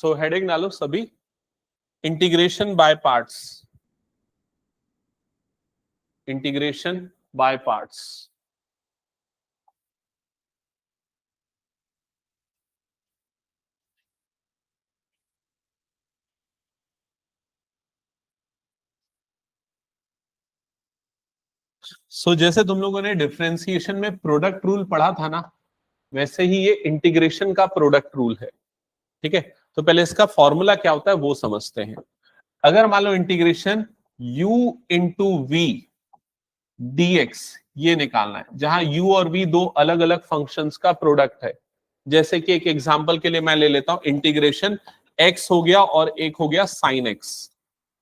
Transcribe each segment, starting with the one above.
सो heading डालो सभी, integration by parts, integration by parts. So जैसे तुम लोगों ने डिफरेंशिएशन में प्रोडक्ट रूल पढ़ा था ना, वैसे ही ये इंटीग्रेशन का प्रोडक्ट रूल है। ठीक है, तो पहले इसका फॉर्मूला क्या होता है वो समझते हैं। अगर मान लो integration u into v dx ये निकालना है, जहां u और v दो अलग अलग फंक्शंस का प्रोडक्ट है। जैसे कि एक एग्जांपल के लिए मैं ले लेता हूं, इंटीग्रेशन x हो गया और एक हो गया sin x।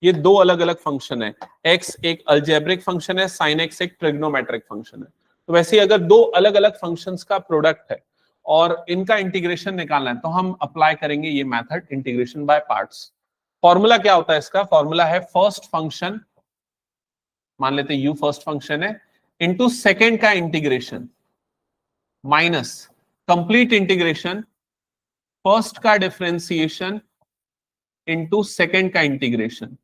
ये दो अलग अलग फंक्शन है, x एक अलजेब्रिक फंक्शन है, sin x एक ट्रिग्नोमेट्रिक फंक्शन है। तो वैसे ही अगर दो अलग अलग फंक्शंस का प्रोडक्ट है और इनका इंटीग्रेशन निकालना है, तो हम अप्लाई करेंगे ये method integration by parts. Formula क्या होता है इसका? फॉर्मूला है फर्स्ट फंक्शन, मान लेते हैं u फर्स्ट फंक्शन है, इनटू सेकंड का integration minus complete integration first का डिफरेंशिएशन इनटू सेकंड का इंटीग्रेशन,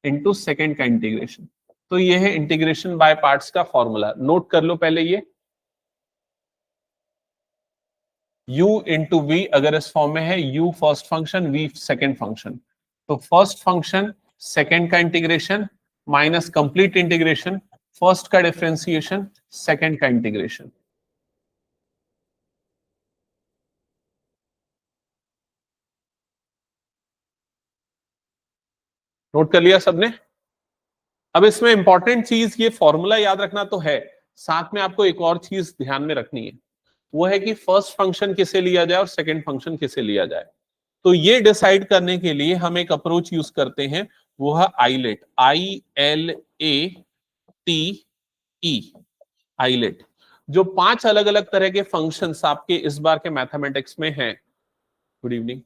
इनटू सेकंड का इंटीग्रेशन। तो ये है इंटीग्रेशन बाय पार्ट्स का फॉर्मूला। नोट कर लो पहले ये u इंटू वी, अगर इस फॉर्म में है u first function v second function, तो फर्स्ट फंक्शन सेकंड का integration minus complete integration first का डिफरेंशिएशन सेकंड का इंटीग्रेशन। नोट कर लिया सबने? अब इसमें इंपॉर्टेंट चीज, ये फॉर्मूला याद रखना तो है, साथ में आपको एक और चीज ध्यान में रखनी है, वो है कि फर्स्ट फंक्शन किसे लिया जाए और सेकंड फंक्शन किसे लिया जाए। तो ये डिसाइड करने के लिए हम एक अप्रोच यूज करते हैं, वो है आइलेट, ILATE, आइलेट। जो 5 अलग अलग तरह के फंक्शंस आपके इस बार के मैथमेटिक्स में हैं, गुड इवनिंग,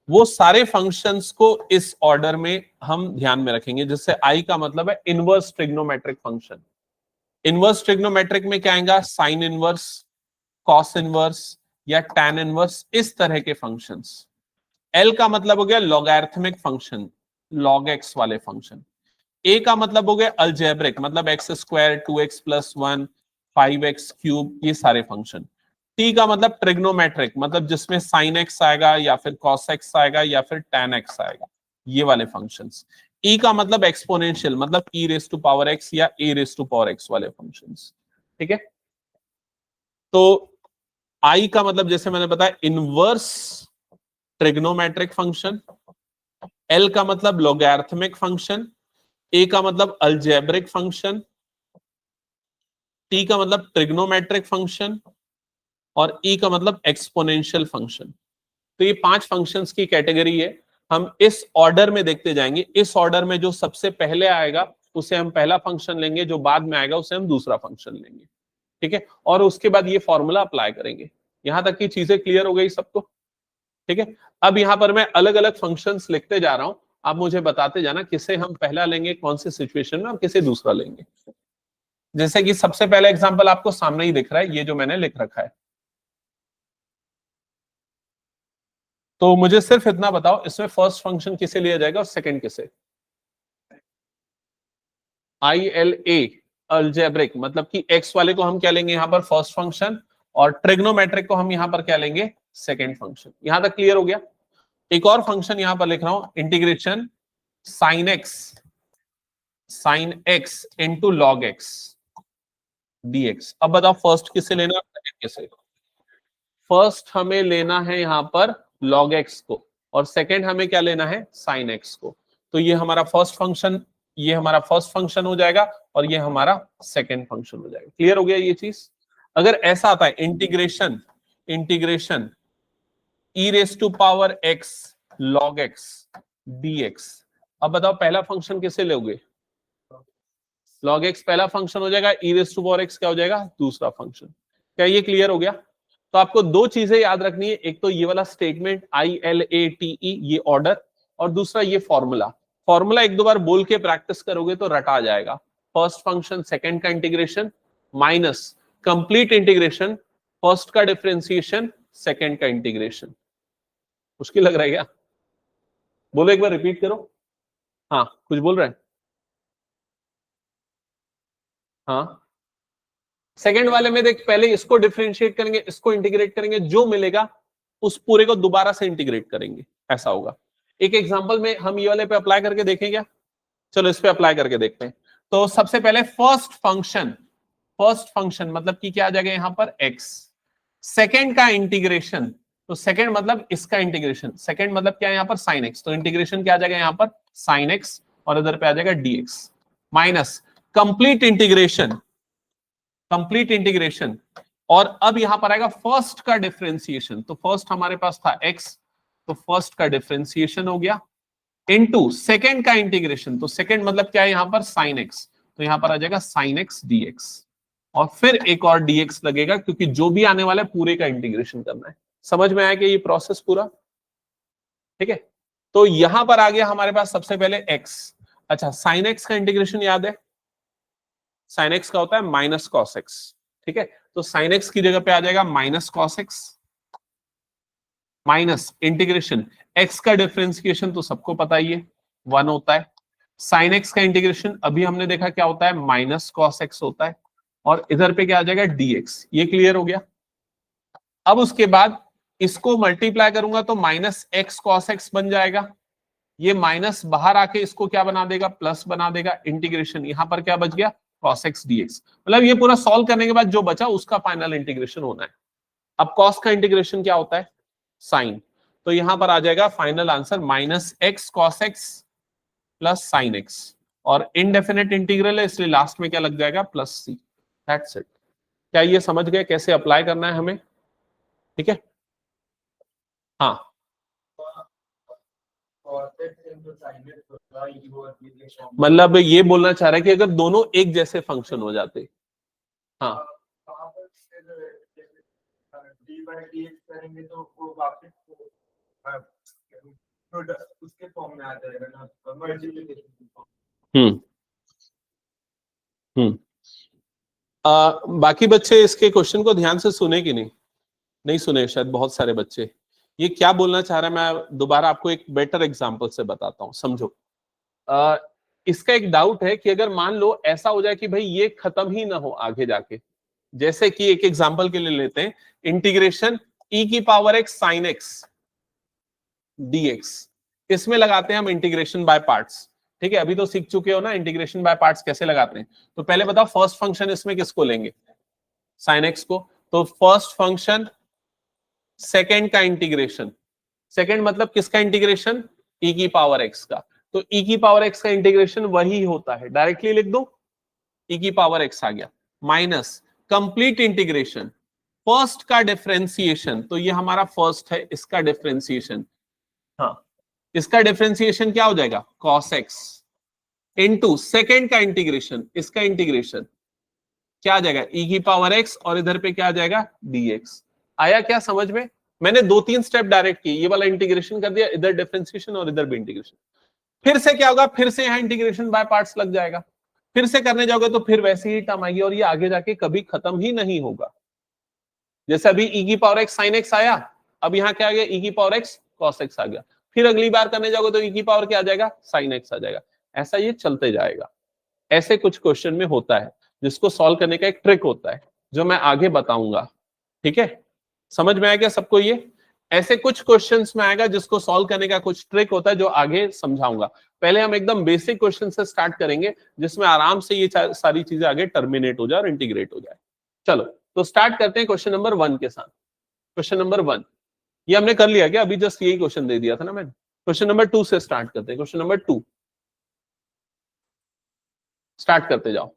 वो सारे फंक्शंस को इस ऑर्डर में हम ध्यान में रखेंगे। जिससे आई का मतलब है inverse trigonometric function. Inverse trigonometric में क्या आएगा? साइन इनवर्स, कॉस इनवर्स या टैन इनवर्स, इस तरह के फंक्शंस। एल का मतलब हो गया लॉगैरिथमिक फंक्शन, लॉग एक्स वाले फंक्शन। ए का मतलब हो गया अलजेब्रिक, मतलब x square, 2x plus 1, 5x cube, ये सारे फंक्शन। टी का मतलब ट्रिग्नोमेट्रिक, मतलब जिसमें साइन एक्स आएगा या फिर कॉस एक्स आएगा या फिर टैन एक्स आएगा, ये वाले फंक्शंस। ई का मतलब एक्सपोनेंशियल, मतलब ई रेस टू पावर एक्स या ए रेस टू पावर एक्स वाले फंक्शंस। ठीक है, तो आई का मतलब जैसे मैंने बताया इनवर्स ट्रिग्नोमेट्रिक फंक्शन, एल का मतलब लॉगैरिथमिक फंक्शन, ए का मतलब अलजेब्रिक फंक्शन, टी का मतलब ट्रिग्नोमेट्रिक फंक्शन और ई का मतलब एक्सपोनेंशियल फंक्शन। तो ये 5 फंक्शंस की कैटेगरी है। हम इस ऑर्डर में देखते जाएंगे, इस ऑर्डर में जो सबसे पहले आएगा उसे हम पहला फंक्शन लेंगे, जो बाद में आएगा उसे हम दूसरा फंक्शन लेंगे। ठीक है, और उसके बाद ये फॉर्मूला अप्लाई करेंगे। यहां तक की चीजें क्लियर हो गई सबको? ठीक है, अब यहां पर मैं अलग अलग फंक्शंस लिखते जा रहा हूं, आप मुझे बताते जाना किसे हम पहला लेंगे, कौन सी सिचुएशन में, और किसे दूसरा लेंगे। जैसे कि सबसे पहला एग्जांपल आपको सामने ही दिख रहा है, ये जो मैंने लिख रखा है। तो मुझे सिर्फ इतना बताओ, इसमें फर्स्ट फंक्शन किसे लिया जाएगा और सेकंड किसे? ILA अलजेब्रिक, मतलब कि x वाले को हम क्या लेंगे यहां पर? फर्स्ट फंक्शन, और ट्रिग्नोमेट्रिक को हम यहां पर क्या लेंगे? Second function. यहां तक क्लियर हो गया? एक और फंक्शन यहां पर लिख रहा हूं, integration sine x into log x dx। अब बताओ फर्स्ट किसे लेना और सेकंड किसे? फर्स्ट हमें लेना है यहां पर log x को, और सेकंड हमें क्या लेना है? sin x को। तो ये हमारा फर्स्ट फंक्शन, ये हमारा फर्स्ट फंक्शन हो जाएगा और ये हमारा सेकंड फंक्शन हो जाएगा। क्लियर हो गया ये चीज? अगर ऐसा आता है integration e raise to power x log x dx, अब बताओ पहला फंक्शन किसे लोगे? log x पहला फंक्शन हो जाएगा, e raise to power x क्या हो जाएगा? दूसरा फंक्शन। क्या ये क्लियर हो गया? तो आपको दो चीजें याद रखनी है, एक तो ये वाला स्टेटमेंट ILATE, ये ऑर्डर, और दूसरा ये फॉर्मूला। फॉर्मूला एक दो बार बोल के प्रैक्टिस करोगे तो रटा जाएगा। फर्स्ट फंक्शन सेकंड का integration minus complete integration first का डिफरेंशिएशन सेकंड का इंटीग्रेशन। मुश्किल लग रहा है क्या? बोलो एक बार, रिपीट करो। हाँ कुछ बोल रहे हैं? हाँ सेकंड वाले में देख, पहले इसको डिफरेंशिएट करेंगे, इसको इंटीग्रेट करेंगे, जो मिलेगा उस पूरे को दोबारा से इंटीग्रेट करेंगे, ऐसा होगा। एक एग्जांपल में हम ये वाले पे अप्लाई करके देखें क्या? चलो इस पे अप्लाई करके देखते हैं। तो सबसे पहले फर्स्ट फंक्शन मतलब कि क्या आ जाएगा यहां पर x, सेकंड का इंटीग्रेशन, तो सेकंड मतलब इसका इंटीग्रेशन, सेकंड मतलब क्या है यहां पर sin x, तो इंटीग्रेशन क्या आ जाएगा यहां पर sin x, और इधर पे आ जाएगा dx, माइनस कंप्लीट इंटीग्रेशन, और अब यहां पर आएगा फर्स्ट का डिफरेंशिएशन, तो फर्स्ट हमारे पास था x, तो फर्स्ट का डिफरेंशिएशन हो गया, इनटू सेकंड का इंटीग्रेशन, तो सेकंड मतलब क्या है यहां पर sin x, तो यहां पर आ जाएगा sin x dx, और फिर एक और dx लगेगा, क्योंकि जो भी आने वाला है पूरे का इंटीग्रेशन करना है। समझ में आया कि ये प्रोसेस पूरा? ठीक है, तो यहां पर आ गया हमारे पास सबसे पहले x। अच्छा, sin x का इंटीग्रेशन याद है? sin x का होता है माइनस cos x, ठीक है, तो sin x की जगह पे आ जाएगा minus cos x, minus integration x का डिफरेंशिएशन तो सबको पता ही है 1 होता है, sin x का इंटीग्रेशन अभी हमने देखा क्या होता है, माइनस cos x होता है, और इधर पे क्या आ जाएगा dx। ये क्लियर हो गया? अब उसके बाद इसको मल्टीप्लाई करूंगा तो माइनस x cos x बन जाएगा, ये माइनस बाहर आके इसको क्या बना देगा, प्लस बना देगा, इंटीग्रेशन यहां पर क्या बच गया, cos x dx, मतलब ये पूरा सॉल्व करने के बाद जो बचा उसका फाइनल इंटीग्रेशन होना है। अब cos का इंटीग्रेशन क्या होता है, साइन, तो यहां पर आ जाएगा final answer minus x cos x plus sine x, और इनडेफिनेट इंटीग्रल है इसलिए लास्ट में क्या लग जाएगा, प्लस सी। That's it. क्या ये समझ गए कैसे अप्लाई करना है हमें? ठीक है, हाँ मतलब ये बोलना चाह रहा है कि अगर दोनों एक जैसे फंक्शन हो जाते, हाँ उसके फॉर्म में आ जाएगा ना, बाकी बच्चे इसके क्वेश्चन को ध्यान से सुने कि नहीं? नहीं सुने शायद बहुत सारे बच्चे। ये क्या बोलना चाह रहा है मैं दोबारा आपको एक बेटर एग्जांपल से बताता हूं, समझो। इसका एक डाउट है कि अगर मान लो ऐसा हो जाए कि भाई ये खत्म ही ना हो आगे जाके, जैसे कि एक एग्जांपल के लिए लेते हैं, इंटीग्रेशन e की power x sin x dx, इसमें लगाते हैं हम इंटीग्रेशन बाय पार्ट्स। ठीक है, अभी तो सीख चुके हो ना इंटीग्रेशन बाय पार्ट्स कैसे लगाते हैं। तो पहले बताओ फर्स्ट फंक्शन इसमें किसको लेंगे, sin x को, तो फर्स्ट फंक्शन सेकेंड का इंटीग्रेशन, सेकेंड मतलब किसका इंटीग्रेशन, e की पावर x का, तो e की पावर x का इंटीग्रेशन वही होता है, डायरेक्टली लिख दो e की पावर x आ गया, माइनस कंप्लीट इंटीग्रेशन फर्स्ट का डिफरेंशिएशन, तो ये हमारा फर्स्ट है, इसका डिफरेंशिएशन, हाँ इसका डिफरेंशिएशन क्या हो जाएगा, cos x इनटू सेकेंड का इंटीग्रेशन, इसका इंटीग्रेशन क्या आ जाएगा, e की पावर x, और इधर पे क्या आ जाएगा dx। आया क्या समझ में? मैंने 2-3 स्टेप डायरेक्ट किए, ये वाला इंटीग्रेशन कर दिया, इधर डिफरेंशिएशन और इधर भी इंटीग्रेशन। फिर से क्या होगा, फिर से यहां इंटीग्रेशन बाय पार्ट्स लग जाएगा, फिर से करने जाओगे तो फिर वैसे ही टर्म आएगी, और ये आगे जाके कभी खत्म ही नहीं होगा। जैसे अभी e की पावर x sin x आया, अब यहाँ क्या आ गया, e की पावर x cos x आ गया, फिर अगली बार करने जाओगे तो e की पावर क्या आ जाएगा, sin x आ जाएगा, ऐसा ये चलते जाएगा। ऐसे कुछ क्वेश्चन में होता है जिसको सॉल्व करने का एक ट्रिक होता है जो मैं आगे बताऊंगा। ठीक है, समझ में आएगा सबको? ये ऐसे कुछ क्वेश्चंस में आएगा जिसको सॉल्व करने का कुछ ट्रिक होता है जो आगे समझाऊंगा। पहले हम एकदम बेसिक क्वेश्चन से स्टार्ट करेंगे जिसमें आराम से ये सारी चीजें आगे टर्मिनेट हो जाए और इंटीग्रेट हो जाए। चलो तो स्टार्ट करते हैं क्वेश्चन नंबर 1 के साथ। क्वेश्चन नंबर 1 ये हमने कर लिया क्या, अभी जस्ट यही क्वेश्चन दे दिया था ना मैंने। क्वेश्चन नंबर 2 से स्टार्ट करते हैं। क्वेश्चन नंबर 2 स्टार्ट करते जाओ।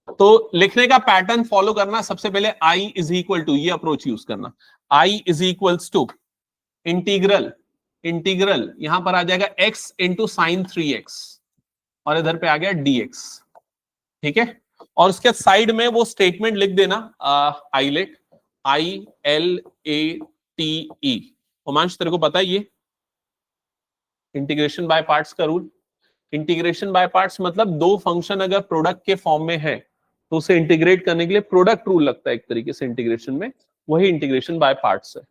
तो लिखने का पैटर्न फॉलो करना, सबसे पहले i इज इक्वल टू, ये अप्रोच यूज करना, i is equals to integral यहां पर आ जाएगा x इंटू साइन 3x, और इधर पे आ गया dx। ठीक है, और उसके साइड में वो स्टेटमेंट लिख देना आइलेट, ILATE। उमांश तेरे को पता है ये इंटीग्रेशन बाय पार्ट्स का रूल? इंटीग्रेशन बाय पार्ट्स मतलब दो फंक्शन अगर प्रोडक्ट के फॉर्म में है तो उसे इंटीग्रेट करने के लिए प्रोडक्ट रूल लगता है एक तरीके से इंटीग्रेशन में, वही इंटीग्रेशन बाय पार्ट्स है।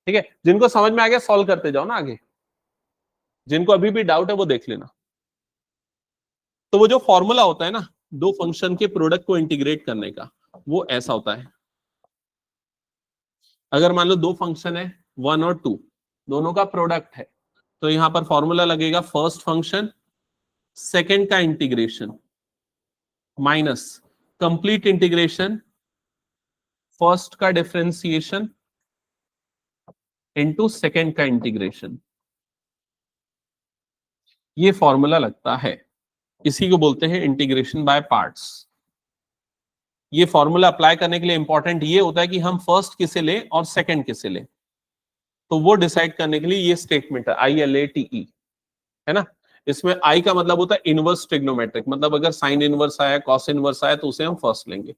ठीक है, जिनको समझ में आ गया सॉल्व करते जाओ ना आगे, जिनको अभी भी डाउट है वो देख लेना। तो वो जो फॉर्मूला होता है ना दो फंक्शन के प्रोडक्ट को इंटीग्रेट करने का, वो ऐसा होता है। अगर मान लो दो फंक्शन है 1 और 2, दोनों का प्रोडक्ट है, तो यहां पर फॉर्मूला लगेगा फर्स्ट फंक्शन सेकंड का integration minus complete integration first का डिफरेंशिएशन इनटू सेकंड का इंटीग्रेशन। ये फॉर्मूला लगता है, इसी को बोलते हैं इंटीग्रेशन बाय पार्ट्स। ये फॉर्मूला अप्लाई करने के लिए इंपॉर्टेंट ये होता है कि हम फर्स्ट किसे लें और सेकंड किसे लें, तो वो डिसाइड करने के लिए ये स्टेटमेंट है ILATE, है ना। इसमें आई का मतलब होता है इनवर्स ट्रिग्नोमेट्रिक, मतलब अगर साइन इनवर्स आया कॉस इनवर्स आया तो उसे हम फर्स्ट लेंगे।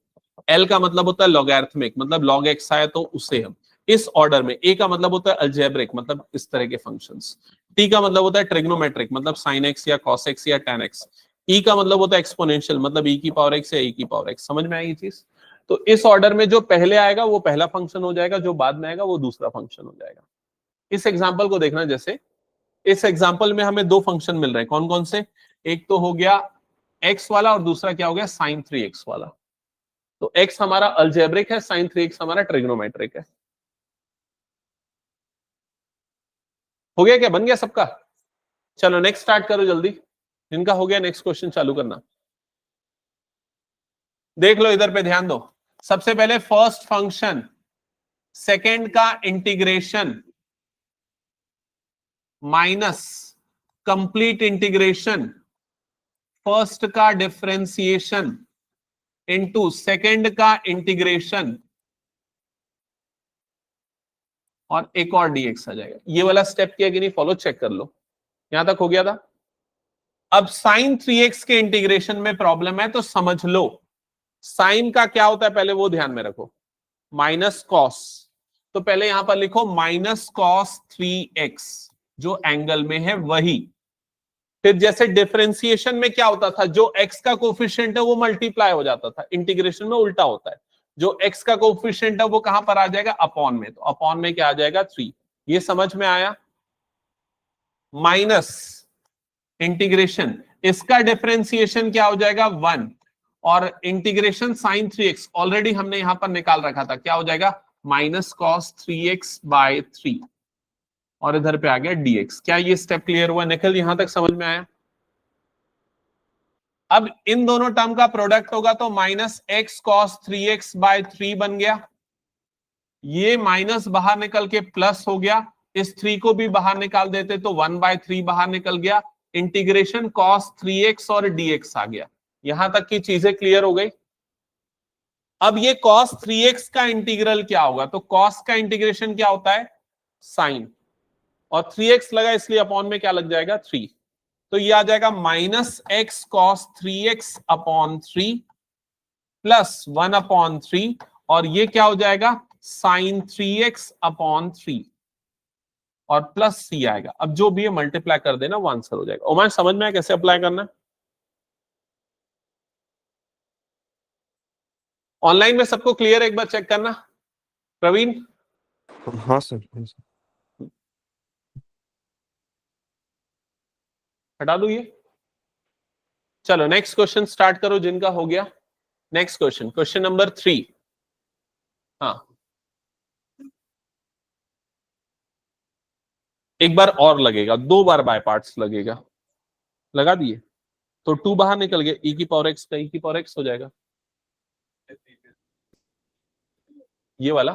एल का मतलब होता है लॉगैरिथमिक, मतलब log x आया तो उसे हम इस ऑर्डर में। ए का मतलब होता है अलजेब्रिक, मतलब इस तरह के फंक्शंस। टी का मतलब होता है ट्रिग्नोमेट्रिक, मतलब साइन एक्स या कॉस एक्स या tan x। ई का मतलब होता है एक्सपोनेंशियल, मतलब e की पावर x या e की पावर x। समझ में आई ये चीज? तो इस ऑर्डर में जो पहले आएगा वो पहला फंक्शन हो जाएगा, जो बाद में आएगा वो दूसरा फंक्शन हो जाएगा। इस एग्जाम्पल को देखना, जैसे इस एग्जाम्पल में हमें दो फंक्शन मिल रहे हैं, कौन कौन से? एक तो हो गया x वाला और दूसरा क्या हो गया sin 3x वाला। तो x हमारा अलजेब्रिक है, sin 3x हमारा ट्रिग्नोमेट्रिक है। हो गया क्या? बन गया सबका? चलो नेक्स्ट स्टार्ट करो जल्दी, जिनका हो गया नेक्स्ट क्वेश्चन चालू करना। देख लो इधर पे ध्यान दो। सबसे पहले फर्स्ट फंक्शन सेकेंड का integration minus complete integration first का डिफरेंशिएशन इनटू सेकेंड का इंटीग्रेशन और एक और dx आ जाएगा। ये वाला स्टेप किया कि नहीं फॉलो, चेक कर लो। यहां तक हो गया था। अब sin 3x के इंटीग्रेशन में प्रॉब्लम है तो समझ लो साइन का क्या होता है पहले वो ध्यान में रखो, माइनस कॉस। तो पहले यहां पर लिखो माइनस कॉस 3x, जो एंगल में है वही। फिर जैसे डिफरेंशिएशन में क्या होता था, जो x का कोफिशिएंट है वो मल्टीप्लाई हो जाता था, इंटीग्रेशन में उल्टा होता है। जो x का कोफिशिएंट है वो कहां पर आ जाएगा? अपॉन में। तो अपॉन में क्या आ जाएगा? 3। ये समझ में आया? माइनस इंटीग्रेशन, इसका डिफरेंशिएशन क्या हो जाएगा? 1। और इंटीग्रेशन साइन 3x ऑलरेडी हमने यहां पर निकाल रखा था, क्या हो जाएगा? Minus cos 3x by 3। और इधर पे आ गया dx। क्या ये स्टेप क्लियर हुआ? निकल यहां तक समझ में आया? अब इन दोनों टर्म का प्रोडक्ट होगा तो minus x cos 3x by 3 बन गया। ये माइनस बाहर निकल के प्लस हो गया, इस 3 को भी बाहर निकाल देते तो 1/3 बाहर निकल गया। इंटीग्रेशन cos 3x और dx आ गया। यहां तक की चीजें क्लियर हो गई। अब ये cos 3x का इंटीग्रल क्या होगा? तो cos का इंटीग्रेशन क्या होता है? साइन, और 3x लगा इसलिए अपॉन में क्या लग जाएगा? 3। तो ये आ जाएगा minus x cos 3x upon 3 plus 1/3, और ये क्या हो जाएगा? साइन 3x अपॉन 3 और प्लस सी आएगा। अब जो भी है मल्टीप्लाई कर देना, वो आंसर हो जाएगा। ओमान समझ में आया कैसे अप्लाई करना? ऑनलाइन में सबको क्लियर है? एक बार चेक करना। प्रवीण हाँ सर, हाँ सर। हटा दो ये। चलो नेक्स्ट क्वेश्चन स्टार्ट करो जिनका हो गया। Next question, question number 3। हाँ, एक बार और लगेगा, 2 बार बाय पार्ट्स लगेगा। लगा दिए तो 2 बाहर निकल गया, e की पावर x का e की पावर x हो जाएगा। ये वाला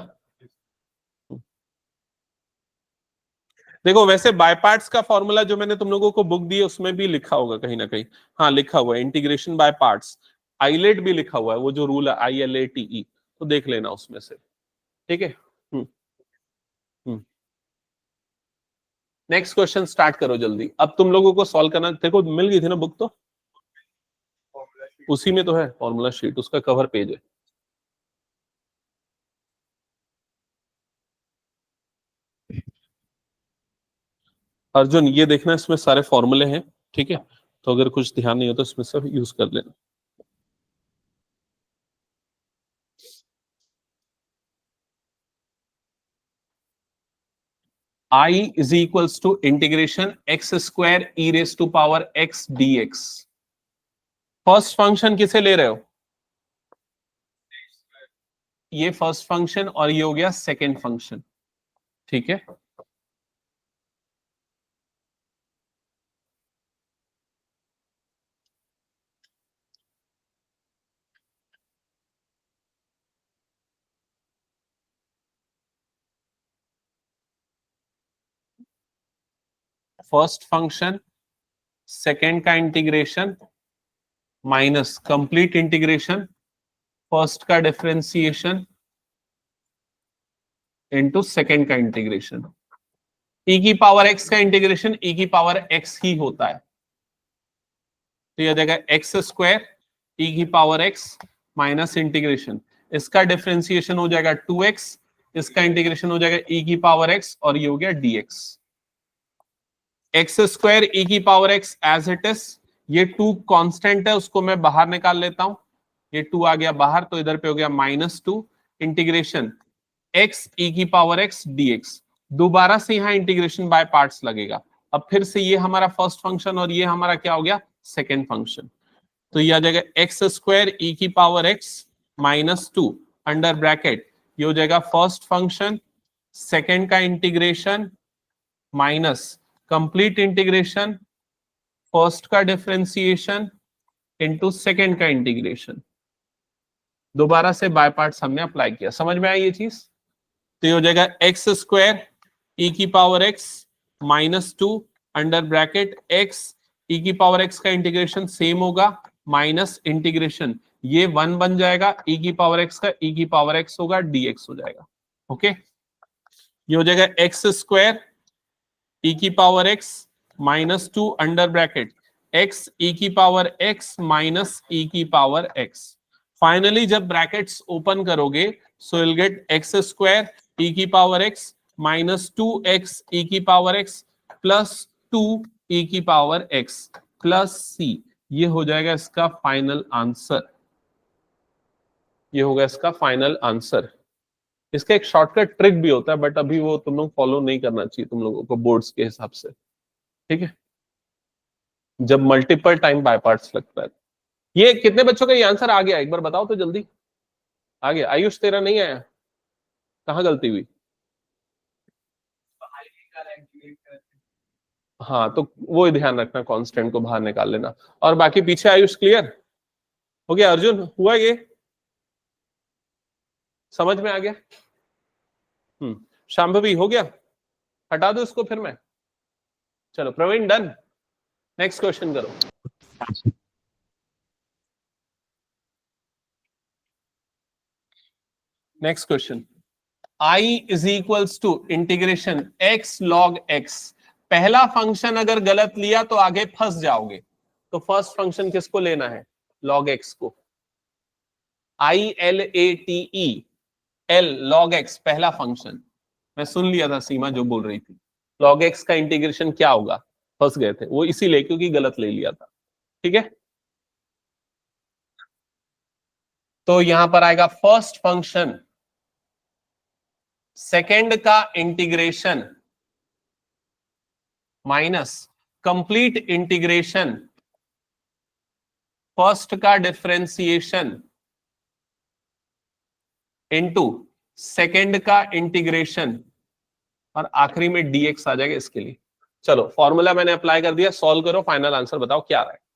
देखो, वैसे बाय पार्ट्स का फॉर्मूला जो मैंने तुम लोगों को बुक दी है उसमें भी लिखा होगा कहीं ना कहीं। हाँ लिखा हुआ है, इंटीग्रेशन बाय पार्ट्स। आइलेट भी लिखा हुआ है, वो जो रूल है ILATE, तो देख लेना उसमें से। ठीक है। नेक्स्ट क्वेश्चन स्टार्ट करो जल्दी। अब तुम लोगों को सॉल्व करना, देखो मिल गई थी ना बुक, तो उसी में तो है फॉर्मूला शीट, उसका कवर पेज है। अर्जुन ये देखना, इसमें सारे फॉर्मूले हैं, ठीक है। तो अगर कुछ ध्यान नहीं हो तो इसमें सब यूज कर लेना। I is equals to integration x square e raise to power x d x. First function किसे ले रहे हो? ये फर्स्ट फंक्शन और ये हो गया सेकेंड फंक्शन। ठीक है, फर्स्ट फंक्शन सेकेंड का integration minus complete integration first का डिफरेंशिएशन इनटू सेकेंड का इंटीग्रेशन। ई की पावर एक्स का इंटीग्रेशन ई की पावर एक्स ही होता है, तो यह जाएगा एक्स स्क्वायर ई की पावर एक्स माइनस इंटीग्रेशन, इसका डिफरेंशिएशन हो जाएगा 2x, इसका इंटीग्रेशन हो जाएगा ई की पावर एक्स और ये हो गया dx। एक्स स्क्वायर ई की power x as it is, ये 2 कांस्टेंट है उसको मैं बाहर निकाल लेता हूं, ये 2 आ गया बाहर तो इधर पे हो गया -2 इंटीग्रेशन एक्स ई की पावर एक्स dx। दोबारा से यहां इंटीग्रेशन बाय पार्ट्स लगेगा। अब फिर से ये हमारा फर्स्ट फंक्शन और ये हमारा क्या हो गया सेकेंड फंक्शन, तो ये आ जाएगा एक्स स्क्वायर ई की पावर एक्स -2 अंडर ब्रैकेट, ये हो जाएगा फर्स्ट फंक्शन सेकेंड का integration minus complete integration first का डिफरेंशिएशन इनटू सेकेंड का इंटीग्रेशन। दोबारा से बाय पार्ट्स हमने अप्लाई किया, समझ में आई ये चीज? तो ये हो जाएगा एक्स स्क्वायर ई की power x -2 under bracket x e की पावर एक्स का इंटीग्रेशन सेम होगा माइनस इंटीग्रेशन, ये 1 बन जाएगा ई की पावर एक्स का ई की पावर एक्स होगा dx हो जाएगा। ओके, ये हो जाएगा एक्स स्क्वायर ई की power x -2 under bracket x e की पावर एक्स माइनस ई की पावर एक्स। फाइनली जब ब्रैकेट्स ओपन करोगे so will get x square e की पावर एक्स -2x ई की पावर एक्स प्लस 2 ई की पावर एक्स प्लस सी, ये हो जाएगा इसका फाइनल आंसर। ये होगा इसका फाइनल आंसर। इसका एक शॉर्टकट ट्रिक भी होता है बट अभी वो तुम लोग फॉलो नहीं करना चाहिए तुम लोगों को बोर्ड्स के हिसाब से, ठीक है, जब मल्टीपल टाइम बाय पार्ट्स लगता है। ये कितने बच्चों का ये आंसर आ गया एक बार बताओ तो जल्दी। आ गया? आयुष तेरा नहीं आया, कहाँ गलती हुई? हाँ तो वो ध्यान रखना, कांस्टेंट को बाहर निकाल लेना। और बाकी पीछे आयुष क्लियर हो गया? अर्जुन हुआ ये समझ में आ गया? शांभवी हो गया? हटा दो इसको फिर मैं। चलो प्रवीण डन, नेक्स्ट क्वेश्चन करो। Next question, I is equals to integration x log x। पहला फंक्शन अगर गलत लिया तो आगे फंस जाओगे, तो फर्स्ट फंक्शन किसको लेना है? log x को। ILATE L log x पहला फंक्शन, मैं सुन लिया था सीमा जो बोल रही थी। log x का इंटीग्रेशन क्या होगा? फंस गए थे वो इसीलिए क्योंकि गलत ले लिया था। ठीक है, तो यहां पर आएगा फर्स्ट फंक्शन सेकेंड का integration minus complete integration first का डिफरेंशिएशन इनटू सेकेंड का इंटीग्रेशन और आखिरी में dx आ जाएगा इसके लिए। चलो फॉर्मूला मैंने अप्लाई कर दिया, सॉल्व करो, फाइनल आंसर बताओ क्या आ रहा है।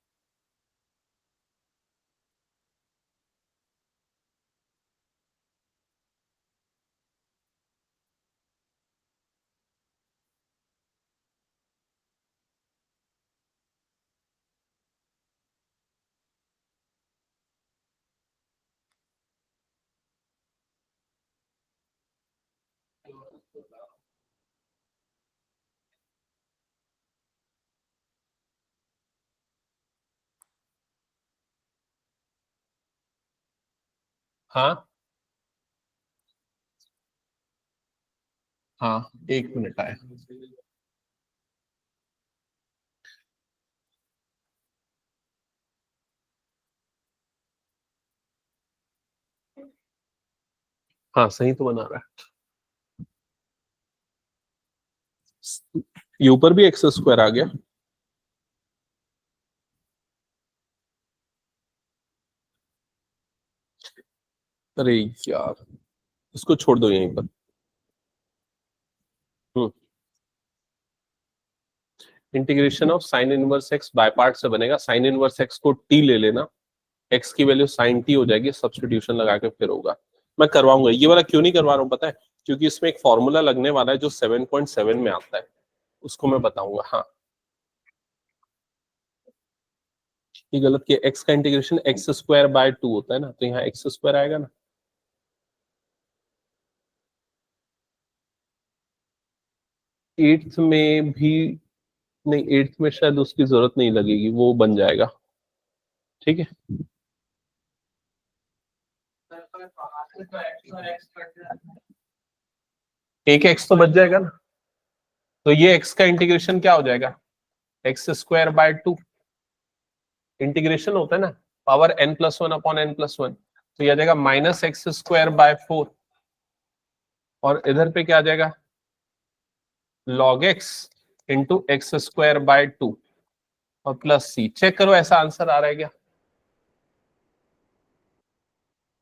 हाँ हाँ, 1 मिनट आया। हाँ सही तो बना रहा है। ये ऊपर भी एक्स स्क्वायर आ गया। अरे यार, इसको छोड़ दो यहीं पर। Integration of sign inverse x by part से बनेगा। साइन इनवर्स एक्स को टी ले लेना, एक्स की वैल्यू साइन टी हो जाएगी, सब्स्टिट्यूशन लगा के फिर होगा। मैं करवाऊंगा, ये वाला क्यों नहीं करवा रहा हूँ पता है, क्योंकि इसमें एक फॉर्मूला लगने वाला है जो 7.7 में आता है, उसको मैं बताऊंगा। हाँ, ये गलत किया, एक्स का इंटीग्रेशन एक्स स्क्वायर बाय 2 होता है ना, तो यहाँ एक्स स्क्वायर आएगा ना। एट्थ में भी नहीं, एट्थ में शायद उसकी जरूरत नहीं लगेगी, वो बन जाएगा। ठीक है, एक एक्स तो बच जाएगा ना। तो ये एक्स का इंटीग्रेशन क्या हो जाएगा, एक्स स्क्वायर बाय 2, इंटीग्रेशन होता है ना, power n plus one upon n plus one, तो ये आ जाएगा माइनस एक्स स्क्वायर बाय 4, और इधर पे क्या आ जाएगा, log x into x square by 2 और प्लस सी। चेक करो ऐसा आंसर आ रहा है क्या,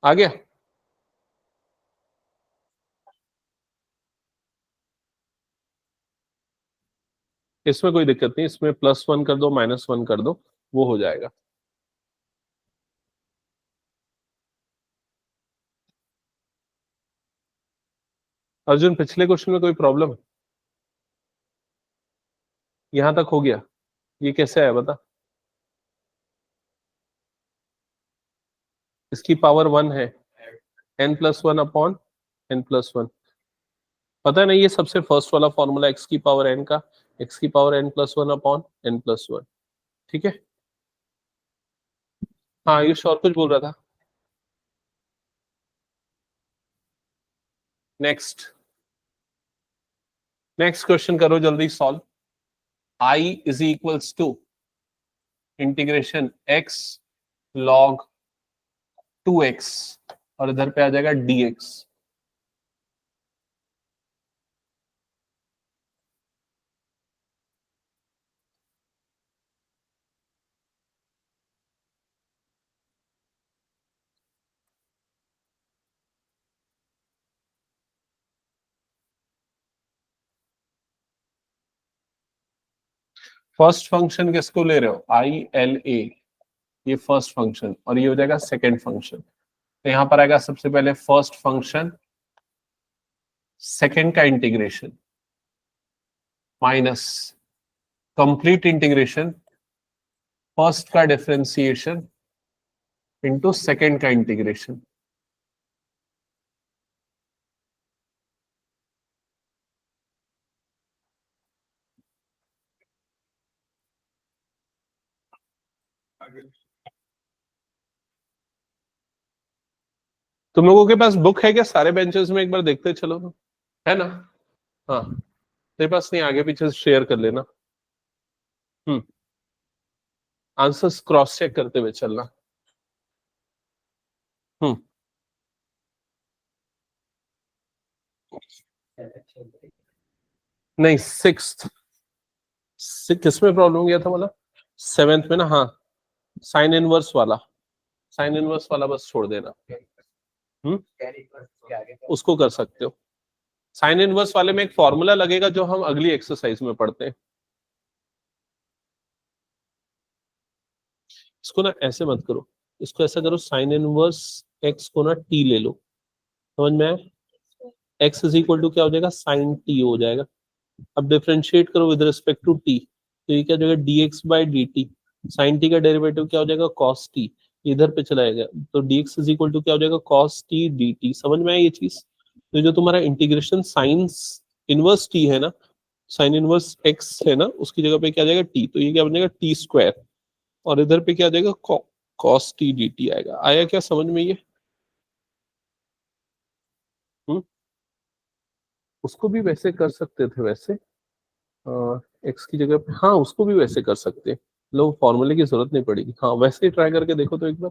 आ गया। इसमें कोई दिक्कत नहीं, इसमें प्लस वन कर दो, माइनस वन कर दो, वो हो जाएगा। अर्जुन, पिछले क्वेश्चन में कोई प्रॉब्लम, यहां तक हो गया, ये कैसे आया बता। इसकी पावर 1 है, n plus one upon n plus one, पता है ना, ये सबसे फर्स्ट वाला फॉर्मूला x की पावर n का, x की power n plus one upon n plus one. ठीक है, हाँ आयुष और कुछ बोल रहा था। नेक्स्ट, नेक्स्ट क्वेश्चन करो जल्दी solve. I is equals to integration x log 2x, और इधर पे आ जाएगा dx। फर्स्ट फंक्शन किसको ले रहे हो, आई एल ए, ये फर्स्ट फंक्शन, और ये हो जाएगा सेकेंड फंक्शन। तो यहां पर आएगा सबसे पहले फर्स्ट फंक्शन, सेकेंड का integration, minus complete integration, first का डिफरेंशिएशन इंटू सेकेंड का इंटीग्रेशन। तुम लोगों के पास बुक है क्या, सारे बेंचेस में एक बार देखते चलो ना, है ना। हाँ, तेरे पास नहीं, आगे पीछे शेयर कर लेना। आंसर्स क्रॉस चेक करते हुए चलना। हम्म, नहीं सिक्स्थ, किसमें प्रॉब्लम गया था बोला, सेवेंथ में ना। हाँ, साइन इनवर्स वाला, साइन इनवर्स वाला बस छोड़ देना। हम्म, उसको कर सकते हो। साइन इनवर्स वाले में एक फॉर्मूला लगेगा जो हम अगली एक्सरसाइज में पढ़ते हैं। इसको ना ऐसे मत करो, इसको ऐसा करो, साइन इनवर्स एक्स को ना टी ले लो, समझ में आया, एक्स इज इक्वल टू क्या हो जाएगा, साइन टी हो जाएगा। अब डिफरेंशिएट करो विद रिस्पेक्ट टू टी, तो ये क्या हो जाएगा, dx by d t, sine t का डेरिवेटिव क्या हो जाएगा, cos t, इधर पे चला जाएगा, तो dx इज इक्वल टू क्या हो जाएगा, cos t dt। समझ में आया ये चीज। तो जो तुम्हारा इंटीग्रेशन साइंस इनवर्स t है ना, साइन इनवर्स x है ना, उसकी जगह पे क्या आ जाएगा t, तो ये क्या बनेगा t स्क्वायर, और इधर पे क्या आ जाएगा, cos t dt आएगा। आया क्या समझ में ये। हम्म, उसको भी वैसे कर सकते थे वैसे, एक्स की जगह पे, हाँ उसको भी वैसे कर सकते हैं, लो फॉर्मूले की जरूरत नहीं पड़ेगी। हाँ वैसे ही ट्राई करके देखो तो एक बार।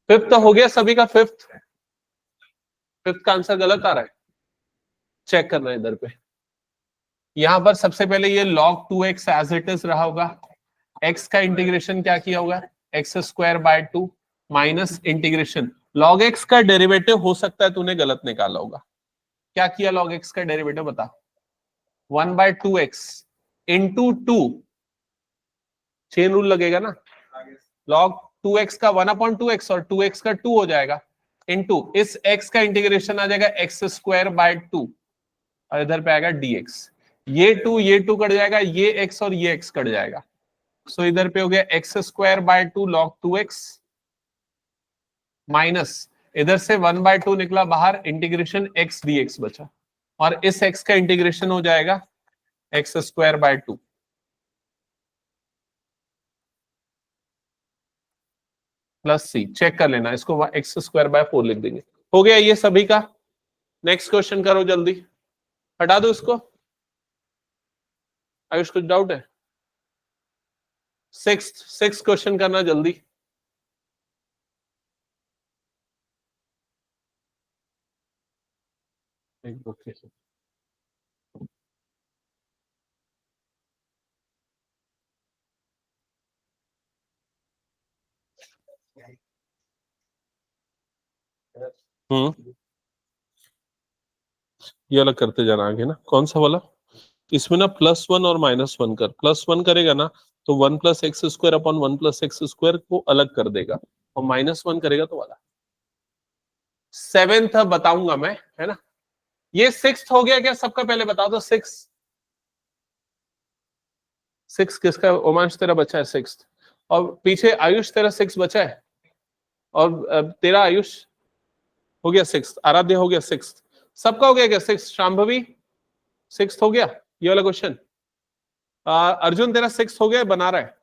फिफ्थ हो गया सभी का, फिफ्थ, फिफ्थ का आंसर गलत आ रहा है। चेक करना है इधर पे। यहां पर सबसे पहले ये log 2x as it is रहा होगा, x का इंटीग्रेशन क्या किया होगा, x square by 2 minus integration log x का डेरिवेटिव हो सकता है तूने गलत निकाला होगा। क्या किया log x का डेरिवेटिव बता, 1/2x इंटू 2, चेन रूल लगेगा ना, log 2x का 1/2x और 2x का 2 हो जाएगा, इंटू इस x का इंटीग्रेशन आ जाएगा एक्स स्क्वायर बाय 2 और इधर पे आएगा dx। ये 2 कट जाएगा, ये x और ये x कट जाएगा, सो इधर पे हो गया x square by 2 log 2x minus इधर से 1/2 निकला बाहर, इंटीग्रेशन x dx बचा और इस x का इंटीग्रेशन हो जाएगा x square by 2 plus c. Check कर लेना इसको, एक्स स्क्वायर बाय 4 लिख देंगे। हो गया ये सभी का। नेक्स्ट क्वेश्चन करो जल्दी, हटा दो इसको। आयुष कुछ डाउट है? सिक्स क्वेश्चन करना जल्दी। एक बुक है। ये अलग करते जाना आगे ना, कौन सा वाला? इसमें ना +1 और -1 कर, +1 करेगा ना तो 1 + x square upon 1 + x square को अलग कर देगा, और -1 करेगा तो वाला 7th बताऊंगा मैं, है ना। ये 6th हो गया क्या सबका? पहले बता दो 6 किसका? ओमांश तेरा बचा है 6th, और पीछे आयुष तेरा 6 बचा है, और तेरा आयुष हो गया 6th, आराध्य हो गया 6th, सबका हो गया क्या 6th? शांभवी 6th हो गया ये वाला क्वेश्चन। अर्जुन तेरा 6th हो गया, बना रहा है,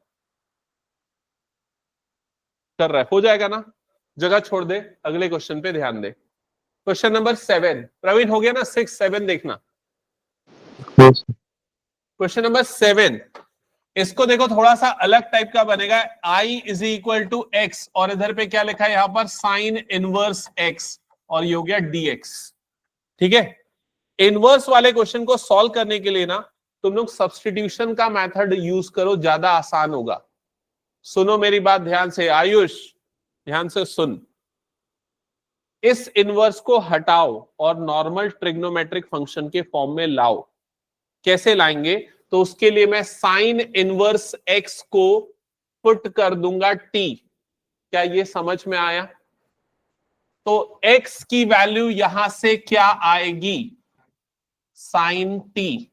कर रहा है, हो जाएगा ना, जगह छोड़ दे, अगले क्वेश्चन पे ध्यान दे। क्वेश्चन नंबर 7, प्रवीण हो गया ना 6 7 देखना। क्वेश्चन नंबर 7, इसको देखो थोड़ा सा अलग टाइप का बनेगा। I = x और इधर पे क्या लिखा है यहां पर, साइन इनवर्स x, और ये हो गया dx। ठीक है, इनवर्स वाले क्वेश्चन को सॉल्व करने के लिए ना तुम लोग सब्स्टिट्यूशन का मेथड यूज करो, ज्यादा आसान होगा। सुनो मेरी बात ध्यान से, आयुष ध्यान से सुन, इस इनवर्स को हटाओ और नॉर्मल ट्रिग्नोमेट्रिक फंक्शन के फॉर्म में लाओ। कैसे लाएंगे? तो उसके लिए मैं साइन इनवर्स x को पुट कर दूंगा t। क्या ये समझ में आया? तो x की वैल्यू यहां से क्या आएगी, साइन t।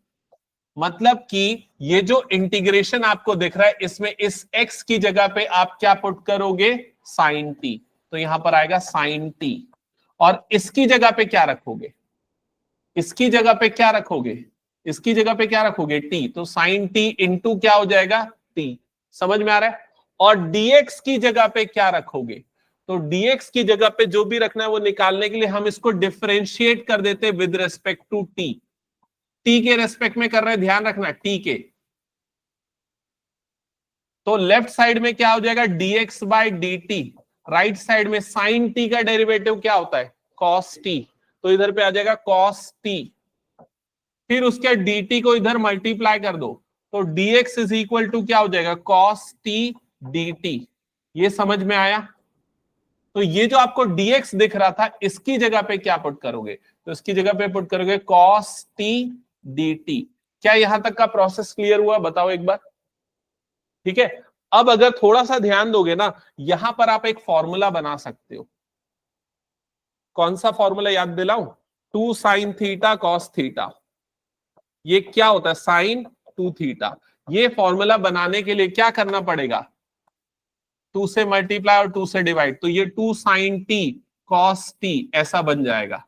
मतलब कि ये जो इंटीग्रेशन आपको दिख रहा है इसमें इस x की जगह पे आप क्या पुट करोगे, साइन t, तो यहां पर आएगा साइन t। और इसकी जगह पे क्या रखोगे, इसकी जगह पे क्या रखोगे, इसकी जगह पे क्या रखोगे, t, तो साइन t इंटू क्या हो जाएगा, t। समझ में आ रहा है? और dx की जगह पे क्या रखोगे, तो dx की जगह पे जो भी रखना है वो निकालने के लिए हम इसको डिफरेंशिएट कर देते हैं with respect to t। t के रेस्पेक्ट में कर रहे हैं, ध्यान रखना t के। तो लेफ्ट साइड में क्या हो जाएगा, dx by dt, right side में साइन t का डेरिवेटिव क्या होता है, cos t, तो इधर पे आ जाएगा cos t। फिर उसके dt को इधर मल्टीप्लाई कर दो, तो dx = क्या हो जाएगा, cos t dt। ये समझ में आया? तो ये जो आपको dx दिख रहा था इसकी जगह पे क्या पुट करोगे, तो इसकी जगह पे पुट करोगे cos t dt। क्या यहां तक का प्रोसेस क्लियर हुआ, बताओ एक बार? ठीक है, अब अगर थोड़ा सा ध्यान दोगे ना, यहां पर आप एक फॉर्मूला बना सकते हो। कौन सा फॉर्मूला याद दिलाऊं, 2 sin थीटा cos थीटा। ये क्या होता है, साइन 2 थीटा। ये फॉर्मूला बनाने के लिए क्या करना पड़ेगा, 2 से मल्टीप्लाई और 2 से डिवाइड, तो ये 2 sin t cos t ऐसा बन जाएगा,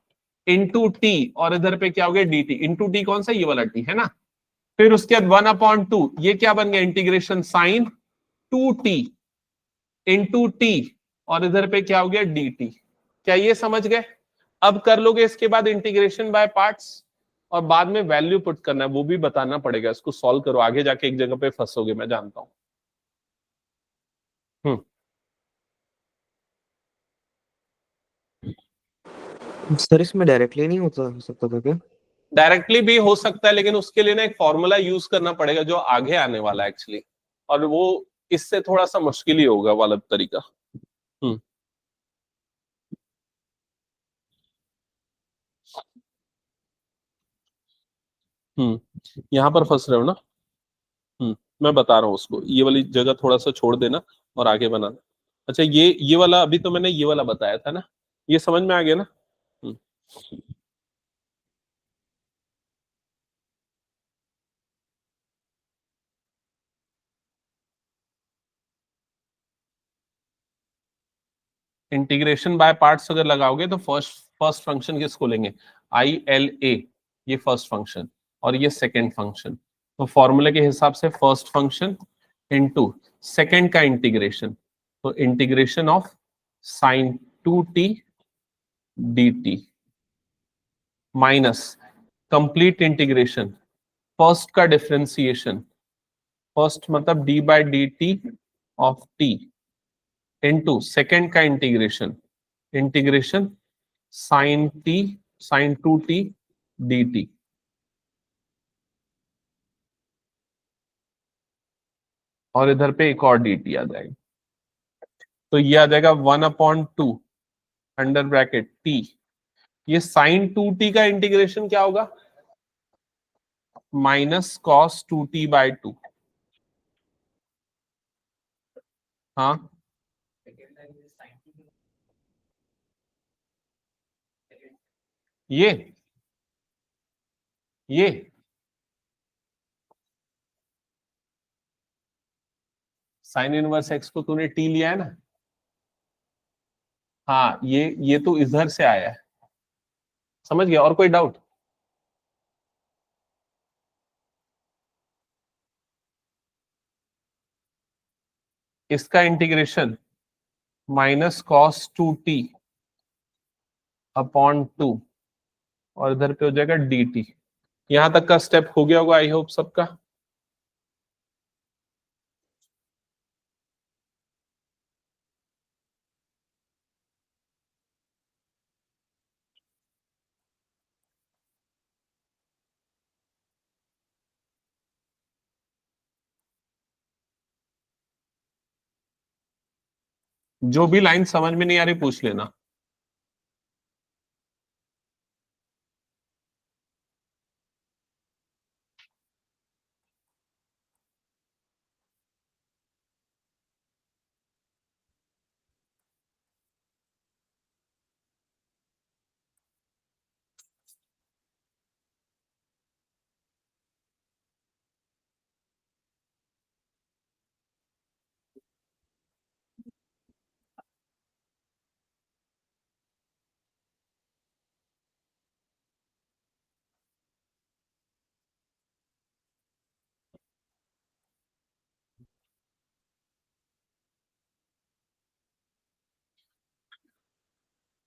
इंटू टी, और इधर पे क्या हो गया dt, इंटू टी कौन सा, ये वाला t है ना। फिर उसके बाद 1/2, ये क्या बन गया, integration sign 2t into T, और इधर पे क्या हो गया dt। क्या ये समझ गए? अब कर लोगे इसके बाद इंटीग्रेशन बाय पार्ट्स, और बाद में वैल्यू पुट करना है, वो भी बताना पड़ेगा। इसको सॉल्व करो, आगे जाके एक जगह पे फंसोगे, मैं जानता हूं। सर इसमें डायरेक्टली नहीं होता हो सकता था क्या? डायरेक्टली भी हो सकता है, लेकिन उसके लिए ना एक फॉर्मूला यूज करना पड़ेगा जो आगे आने वाला है एक्चुअली, और वो इससे थोड़ा सा मुश्किल ही होगा वाला तरीका। यहाँ पर फंस रहे हो ना। मैं बता रहा हूँ उसको, ये वाली जगह थोड़ा सा छोड़ देना और आगे बनाना। अच्छा, ये वाला अभी तो मैंने ये वाला बताया था ना, ये समझ में आ गया ना। इंटीग्रेशन बाय पार्ट्स अगर लगाओगे तो फर्स्ट फर्स्ट फंक्शन किसको लेंगे, ILA, ये फर्स्ट फंक्शन और ये सेकंड फंक्शन। तो फॉर्मूले के हिसाब से फर्स्ट फंक्शन इनटू सेकंड का इंटीग्रेशन, तो integration of sine 2t dt minus complete integration first का डिफरेंशिएशन, फर्स्ट मतलब d by dt of t into second का integration, integration sine t sine 2t dt। और इधर पे एक और dt आ जाएगा, तो ये आ जाएगा 1/2 अंडर ब्रैकेट t। ये साइन 2t का इंटीग्रेशन क्या होगा, माइनस कॉस 2t/2। हाँ, ये साइन इनवर्स x को तूने t लिया है ना। हाँ, ये तो इधर से आया है, समझ गया। और कोई डाउट? इसका इंटीग्रेशन माइनस कॉस 2t/2 और इधर पे हो जाएगा dt। यहां तक का स्टेप हो गया होगा आई होप सबका। जो भी लाइन समझ में नहीं आ रही पूछ लेना।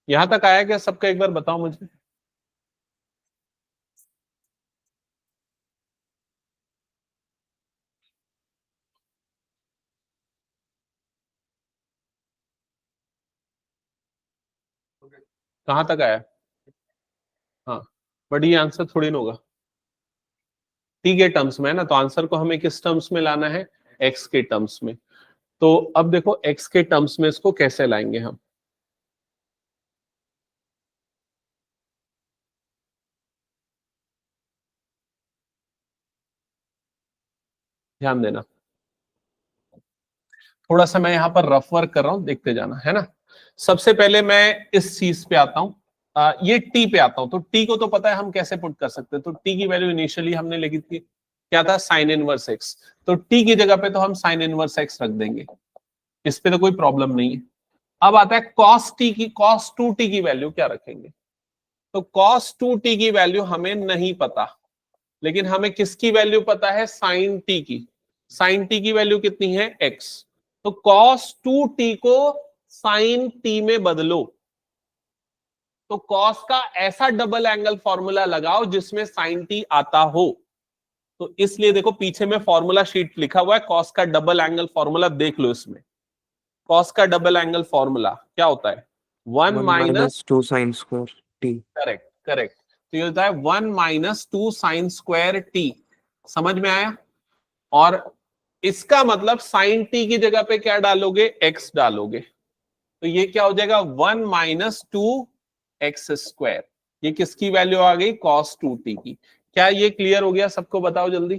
यहां तक आया क्या सबका, एक बार बताओ मुझे। कहां तक आया? हाँ, बट ये आंसर थोड़ी ना होगा, टी के टर्म्स में है ना, तो आंसर को हमें किस टर्म्स में लाना है, एक्स के टर्म्स में। तो अब देखो एक्स के टर्म्स में इसको कैसे लाएंगे हम। ध्यान देना, थोड़ा सा मैं यहाँ पर रफ वर्क कर रहा हूँ, देखते जाना है ना। सबसे पहले मैं इस चीज पे आता हूँ, ये टी पे आता हूँ। तो टी को तो पता है हम कैसे पुट कर सकते हैं, तो टी की वैल्यू इनिशियली हमने लिखी थी क्या था, साइन इनवर्स एक्स। तो टी की जगह पे तो हम साइन इनवर्स एक्स रख देंगे, इस पे तो कोई प्रॉब्लम नहीं है। अब आता है कॉस टी की, कॉस 2t की वैल्यू क्या रखेंगे। तो कॉस 2t की वैल्यू हमें नहीं पता, लेकिन हमें किसकी वैल्यू पता है, साइन टी की। साइन टी की वैल्यू कितनी है, x। तो cos 2t को साइन t में बदलो, तो cos का ऐसा डबल एंगल फॉर्मूला लगाओ जिसमें साइन t आता हो। तो इसलिए देखो पीछे में फॉर्मूला शीट लिखा हुआ है, cos का डबल एंगल फॉर्मूला देख लो इसमें। cos का डबल एंगल फॉर्मूला क्या होता है, 1 1 minus, minus 2 sin square t। Correct correct. तो ये होता है 1 माइनस 2 साइन स्क्वायर टी। समझ में आया? और इसका मतलब साइन टी की जगह पे क्या डालोगे? एक्स डालोगे, तो ये क्या हो जाएगा? 1 माइनस 2 एक्स स्क्वायर। ये किसकी वैल्यू आ गई? कॉस 2t की। क्या ये क्लियर हो गया सबको? बताओ जल्दी।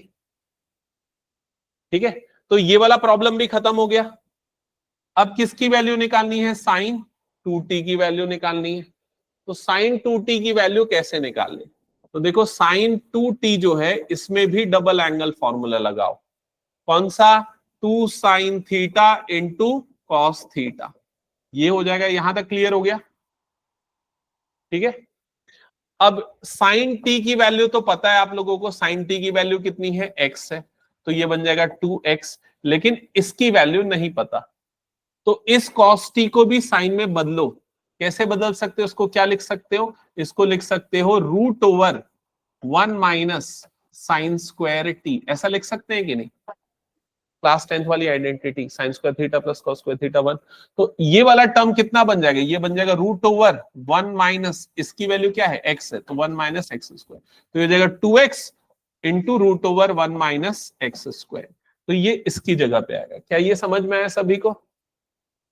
ठीक है, तो ये वाला प्रॉब्लम भी खत्म हो गया। अब किसकी वैल्यू निकालनी है? साइन 2t की वैल्यू निकालनी है। तो साइन 2t की वैल्यू कैसे निकालनी? तो देखो साइन 2t जो है इसमें भी डबल एंगल फॉर्मूला लगाओ। कौन सा? 2 sine theta into cos theta. ये हो जाएगा। यहां तक क्लियर हो गया? ठीक है, अब साइन टी की वैल्यू तो पता है आप लोगों को, साइन टी की वैल्यू कितनी है? एक्स है, तो ये बन जाएगा 2x। लेकिन इसकी वैल्यू नहीं पता, तो इस कॉस टी को भी साइन में बदलो। कैसे बदल सकते हो? उसको क्या लिख सकते हो? इसको लिख सकते हो root over 1 minus sine square t. ऐसा लिख सकते हैं कि नहीं? क्लास 10th वाली identity, sine square theta plus cos square theta 1। तो ये वाला टर्म कितना बन जाएगा? ये बन जाएगा रूट ओवर 1 माइनस, इसकी वैल्यू क्या है? एक्स है, तो 1 माइनस एक्स स्क्वायर। तो ये जाएगा 2x into root over 1 minus x square. तो ये इसकी जगह पे आएगा। क्या ये समझ में आया सभी को?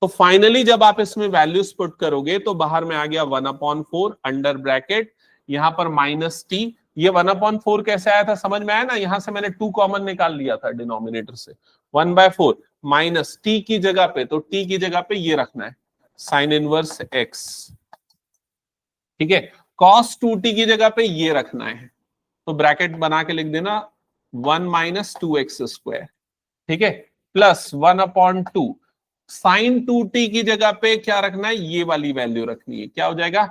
तो फाइनली जब आप इसमें वैल्यूज पुट करोगे तो बाहर में आ गया 1/4 अंडर ब्रैकेट, यहां पर माइनस टी। ये 1/4 कैसे आया था? समझ में आया ना? यहां से मैंने 2 कॉमन निकाल लिया था डिनोमिनेटर से। 1/4 माइनस टी की जगह पे, तो टी की जगह पे ये रखना है साइन इनवर्स एक्स। ठीक है, कॉस 2t की जगह पे ये रखना है, तो ब्रैकेट बना के लिख देना 1 माइनस 2x स्क्वायर। ठीक है, प्लस 1/2 साइन 2t की जगह पे क्या रखना है? ये वाली वैल्यू रखनी है। क्या हो जाएगा?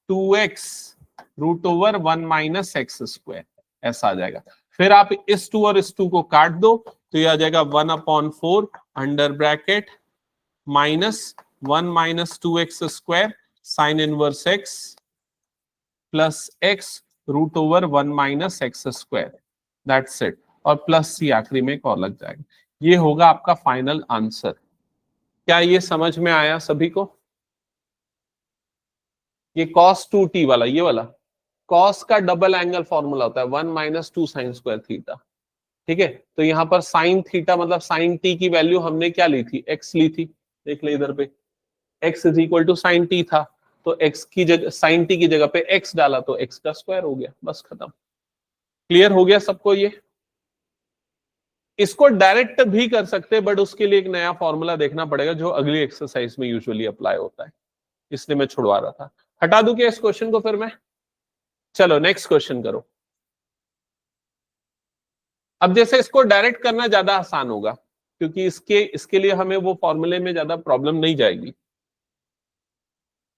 2x root over 1 minus x square. ऐसा आ जाएगा। फिर आप इस 2 और इस 2 को काट दो, तो ये आ जाएगा 1/4 under bracket minus 1 minus 2x square sine inverse x plus x root over 1 minus x square. That's it. और प्लस सी आखिरी में एक और लग जाएगा। ये होगा आपका फाइनल आंसर। क्या ये समझ में आया सभी को? ये cos 2t वाला, ये वाला cos का डबल एंगल फॉर्मूला होता है 1 माइनस 2 साइन स्क्वायर थीटा। ठीक है, तो यहां पर साइन थीटा मतलब साइन टी की वैल्यू हमने क्या ली थी? एक्स ली थी। देख ले इधर पे, x is equal to sine t था, तो एक्स की जगह साइन टी की जगह पे एक्स डाला, तो एक्स का स्क्वायर हो गया। बस खत्म। क्लियर हो गया सबको ये? इसको डायरेक्ट भी कर सकते हैं, बट उसके लिए एक नया फॉर्मूला देखना पड़ेगा जो अगली एक्सरसाइज में यूजुअली अप्लाई होता है, इसलिए मैं छुड़वा रहा था। हटा दूं क्या इस क्वेश्चन को फिर मैं? चलो नेक्स्ट क्वेश्चन करो। अब जैसे इसको डायरेक्ट करना ज्यादा आसान होगा, क्योंकि इसके लिए हमें वो फॉर्मूले में ज्यादा प्रॉब्लम नहीं जाएगी।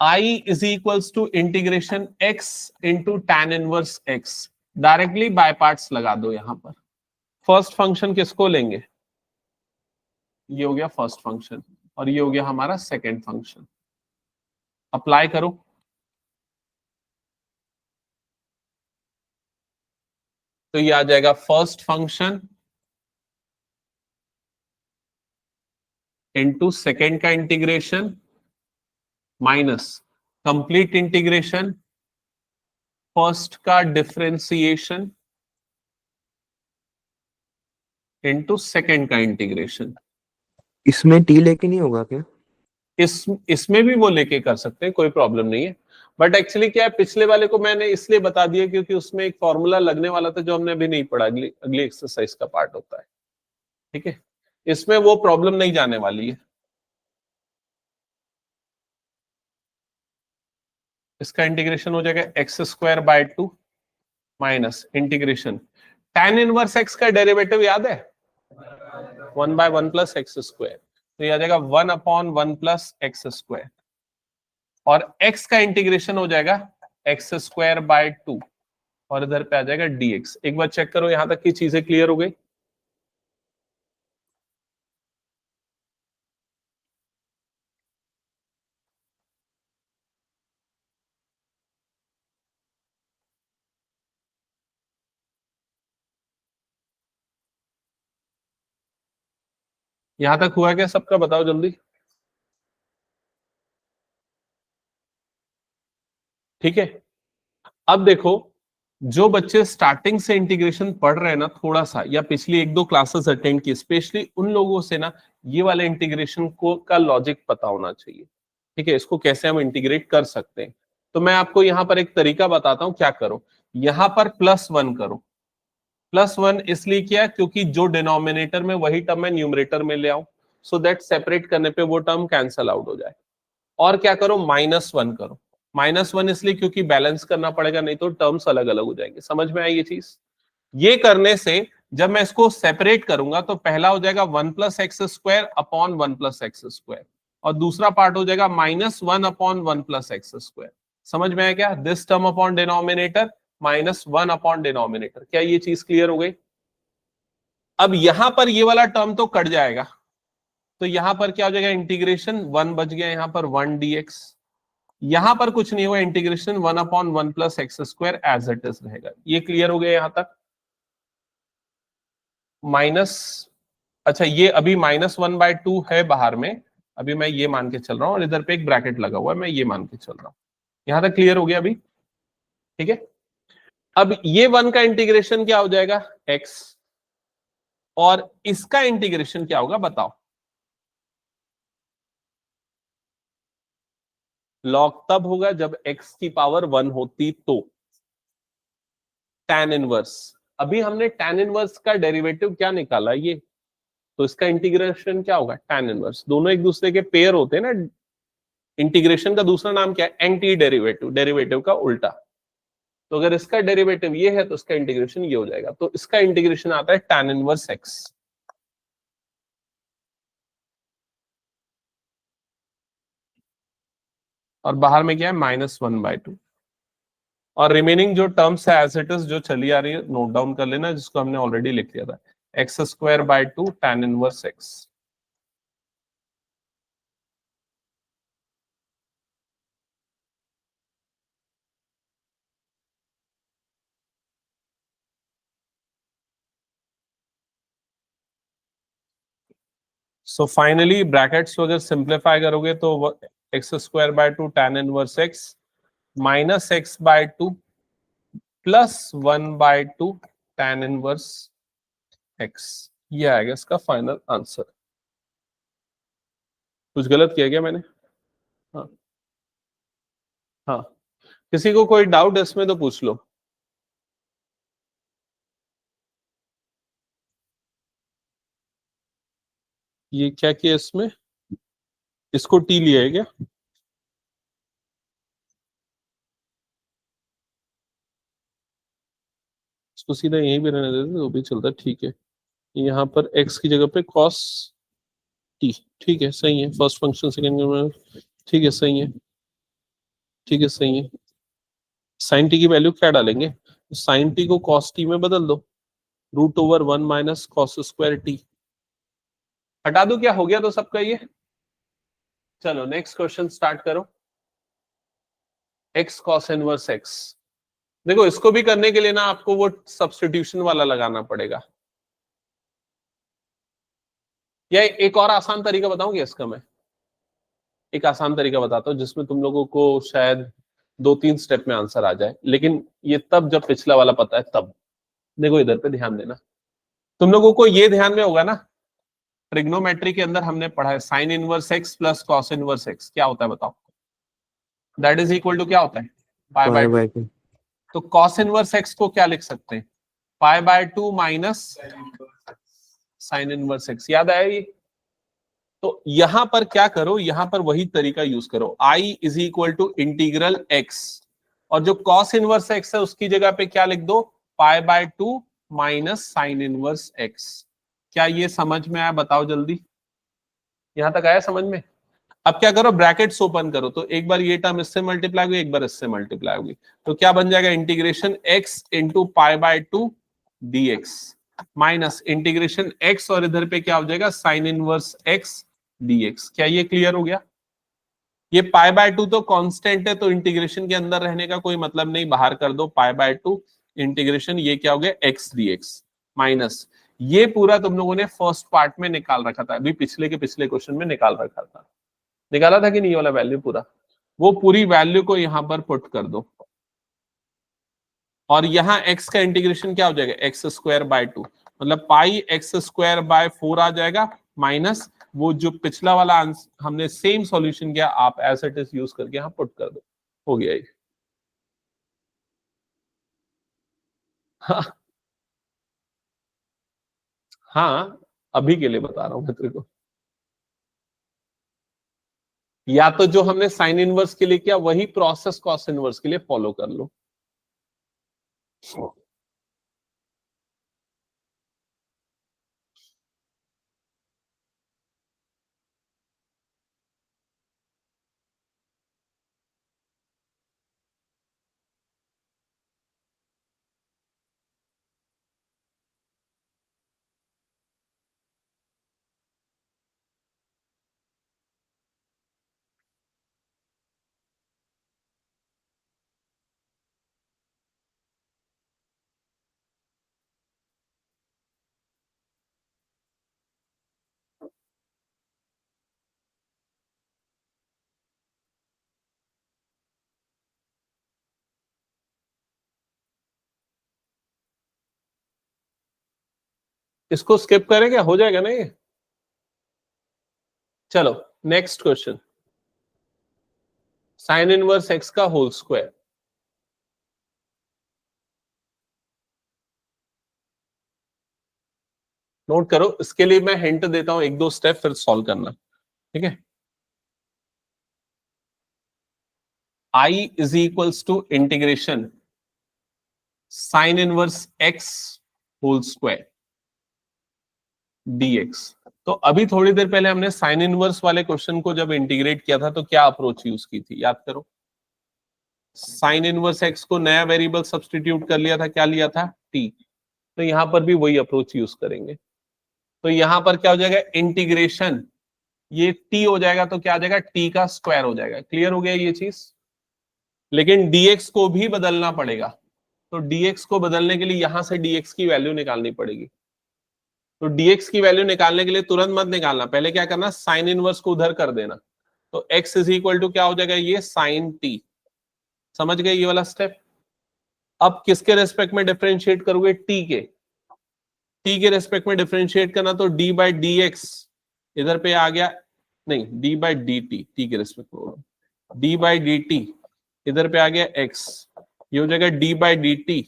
I is equals to integration x into tan inverse x। Directly by parts लगा दो यहां पर। फर्स्ट फंक्शन किसको लेंगे? ये हो गया फर्स्ट फंक्शन, और ये हो गया हमारा सेकेंड फंक्शन। अप्लाई करो। तो ये आ जाएगा फर्स्ट फंक्शन इंटू सेकेंड का integration minus complete integration first का डिफरेंशिएशन इंटू सेकेंड का इंटीग्रेशन। इसमें टी लेके नहीं होगा क्या? इसमें भी वो लेके कर सकते हैं, कोई प्रॉब्लम नहीं है। बट एक्चुअली क्या है, पिछले वाले को मैंने इसलिए बता दिया क्योंकि उसमें एक फॉर्मूला लगने वाला था जो हमने अभी नहीं पढ़ा, अगली अगली एक्सरसाइज का पार्ट होता है। ठीक है, इसमें वो प्रॉब्लम नहीं जाने वाली है। इसका इंटीग्रेशन हो जाएगा x square by 2 minus integration tan inverse x का डेरिवेटिव याद है? 1/1 प्लस एक्स स्क्वायर। तो ये आ जाएगा 1/1 प्लस एक्स स्क्वायर, और x का इंटीग्रेशन हो जाएगा एक्स स्क्वायर बाय 2, और इधर पे आ जाएगा dx। एक बार चेक करो यहां तक की चीजें क्लियर हो गई? यहां तक हुआ क्या सबका? बताओ जल्दी। ठीक है, अब देखो जो बच्चे स्टार्टिंग से इंटीग्रेशन पढ़ रहे हैं ना थोड़ा सा, या पिछली 1-2 क्लासेस अटेंड की, स्पेशली उन लोगों से ना ये वाले इंटीग्रेशन को का लॉजिक पता होना चाहिए। ठीक है, इसको कैसे हम इंटीग्रेट कर सकते हैं। तो मैं आपको यहाँ पर एक तरीका बताता हूं, क्या करो, यहां पर +1 करो। +1 इसलिए किया क्योंकि जो डिनोमिनेटर में वही टर्म मैं न्यूमरेटर में ले आऊं, सो दैट सेपरेट करने पे वो टर्म कैंसल आउट हो जाए। और क्या करो, -1 करो। -1 इसलिए क्योंकि बैलेंस करना पड़ेगा, नहीं तो टर्म्स अलग अलग हो जाएंगे। समझ में आई ये चीज? ये करने से जब मैं इसको सेपरेट करूंगा तो पहला हो जाएगा 1 + x² अपॉन 1 + x², और दूसरा पार्ट हो जाएगा -1 अपॉन 1 + x²। समझ में आया क्या? This term upon denominator -1 upon denominator. क्या ये चीज क्लियर हो गई? अब यहां पर ये वाला टर्म तो कट जाएगा, तो यहां पर क्या हो जाएगा, इंटीग्रेशन 1 बच गया, यहां पर 1 dx। यहां पर कुछ नहीं हुआ, integration 1 upon 1 + x² as it is रहेगा। ये क्लियर हो गया यहां तक? माइनस, अच्छा ये अभी -1/2 है बाहर में, अभी मैं ये मान के चल रहा हूं, और इधर पे एक ब्रैकेट लगा हुआ है, मैं ये मान के चल रहा हूं। यहां तक क्लियर हो गया अभी? ठीक है, अब ये 1 का इंटीग्रेशन क्या हो जाएगा, x, और इसका इंटीग्रेशन क्या होगा बताओ। लॉग तब होगा जब x की पावर 1 होती तो। tan इनवर्स, अभी हमने tan इनवर्स का डेरिवेटिव क्या निकाला ये, तो इसका इंटीग्रेशन क्या होगा, tan इनवर्स। दोनों एक दूसरे के पेयर होते हैं ना, इंटीग्रेशन का दूसरा नाम क्या है, एंटी डेरिवेटिव, डेरिवेटिव का उल्टा। तो अगर इसका डेरिवेटिव ये है तो इसका इंटीग्रेशन ये हो जाएगा, तो इसका इंटीग्रेशन आता है tan इनवर्स x। और बाहर में क्या है, -1/2। और रिमेनिंग जो टर्म्स है एज इट इज जो चली आ रही है, नोट डाउन कर लेना, जिसको हमने ऑलरेडी लिख लिया था, x²/2 tan inverse x। So finally brackets को अगर सिंप्लीफाई करोगे तो x²/2 tan inverse x -x/2 + 1/2 tan inverse x, ये आएगा इसका फाइनल आंसर। कुछ गलत किया क्या मैंने? हाँ हाँ, किसी को कोई डाउट इसमें तो पूछ लो। ये क्या किया इसमें, इसको टी लिया है क्या? इसको सीधा यहीं पे रहने देते तो भी चलता है, ठीक है। यहाँ पर x की जगह पे cos t, ठीक है सही है, फर्स्ट फंक्शन सेकंड, ठीक है सही है, ठीक है सही है। साइन टी की वैल्यू क्या डालेंगे, साइन टी को cos t में बदल दो, √1 - cos² t। हटा दो, क्या हो गया तो सबका ये। चलो नेक्स्ट क्वेश्चन स्टार्ट करो। x cos इनवर्स x, देखो इसको भी करने के लिए ना आपको वो सब्स्टिट्यूशन वाला लगाना पड़ेगा, या एक और आसान तरीका बताऊंगी इसका मैं। एक आसान तरीका बताता हूँ जिसमें तुम लोगों को शायद 2-3 स्टेप में आंसर आ जाए, लेकिन ये तब जब पिछला वाला पता है तब। देखो इधर पे ध्यान देना, तुम लोगों को ये ध्यान में होगा ना, ट्रिग्नोमेट्री के अंदर हमने पढ़ा है sign inverse x + cos inverse x क्या होता है बताओ। दैट इज इक्वल टू क्या होता है, π/2। तो cos इनवर्स x को क्या लिख सकते हैं, π/2 माइनस साइन इनवर्स x। याद आया ये? तो यहां पर क्या करो, यहां पर वही तरीका यूज करो, I = इंटीग्रल x, और जो cos इनवर्स x है उसकी जगह पे क्या लिख दो, π/2 माइनस साइन इनवर्स x। क्या ये समझ में आया बताओ जल्दी, यहां तक आया समझ में? अब क्या करो, ब्रैकेट्स ओपन करो, तो एक बार ये टर्म इससे मल्टीप्लाई होगी, एक बार इससे मल्टीप्लाई होगी, तो क्या बन जाएगा, integration x × π/2 dx minus integration x, और इधर पे क्या हो जाएगा, साइन इनवर्स x dx। क्या ये क्लियर हो गया? ये π/2 तो कांस्टेंट है, तो इंटीग्रेशन के अंदर रहने का कोई मतलब नहीं, बाहर कर दो π/2 इंटीग्रेशन, ये क्या हो गया, x dx माइनस ये पूरा तुम लोगों ने फर्स्ट पार्ट में निकाल रखा था, अभी पिछले के पिछले क्वेश्चन में निकाल रखा था, निकाला था कि नहीं वाला वैल्यू पूरा, वो पूरी वैल्यू को यहां पर पुट कर दो, और यहाँ x का इंटीग्रेशन क्या हो जाएगा, एक्स स्क्वायर बाय 2, मतलब पाई एक्स स्क्वायर बाय 4 आ जाएगा, माइनस वो जो पिछला वाला आंसर हमने सेम सॉल्यूशन किया, आप एज इट इज यूज करके यहाँ पुट कर दो, हो गया ये। हाँ, हाँ अभी के लिए बता रहा हूं मैं तेरे को, या तो जो हमने साइन इनवर्स के लिए किया वही प्रोसेस कॉस इनवर्स के लिए फॉलो कर लो। इसको स्किप करें क्या, हो जाएगा ना ये। चलो next question, sign inverse x का होल स्क्वायर। नोट करो, इसके लिए मैं हिंट देता हूं, एक दो स्टेप फिर सॉल्व करना, ठीक है। I is equals to integration sine inverse x whole square dx। तो अभी थोड़ी देर पहले हमने साइन इनवर्स वाले क्वेश्चन को जब इंटीग्रेट किया था तो क्या अप्रोच यूज की थी, याद करो। साइन इनवर्स एक्स को नया वेरिएबल सब्सटीट्यूट कर लिया था, क्या लिया था, t। तो यहां पर भी वही अप्रोच यूज करेंगे। तो यहां पर क्या हो जाएगा, इंटीग्रेशन, ये t हो जाएगा तो क्या आ जाएगा, t का स्क्वायर हो जाएगा। क्लियर हो गया ये चीज, लेकिन dx को भी बदलना पड़ेगा। तो dx को बदलने के लिए यहां से dx की वैल्यू निकालनी पड़ेगी। तो dx की वैल्यू निकालने के लिए तुरंत मत निकालना, पहले क्या करना, साइन इनवर्स को उधर कर देना। तो x इज इक्वल टू क्या हो जाएगा, ये साइन t। समझ गए ये वाला स्टेप। अब किसके रेस्पेक्ट में डिफरेंशिएट करोगे, t के। t के रेस्पेक्ट में डिफरेंशिएट करना तो d बाई डी एक्स इधर पे आ गया, नहीं d by d T, t के रेस्पेक्ट में d बाई डी टी इधर पे आ गया x, ये हो जाएगा d बाई डी टी,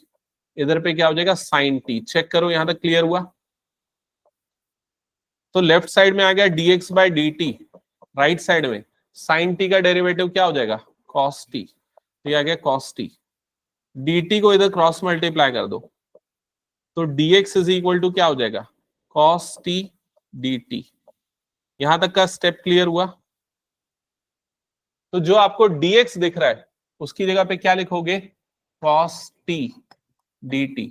इधर पे क्या हो जाएगा साइन t। चेक करो यहां तक क्लियर हुआ। तो लेफ्ट साइड में आ गया dx by d T, right side में साइन t का डेरिवेटिव क्या हो जाएगा, cos t। ये आ गया cos t, dt को इधर क्रॉस मल्टीप्लाई कर दो, तो dx इज इक्वल टू क्या हो जाएगा, cos t dt। यहां तक का स्टेप क्लियर हुआ। तो जो आपको dx दिख रहा है उसकी जगह पे क्या लिखोगे, cos t dt।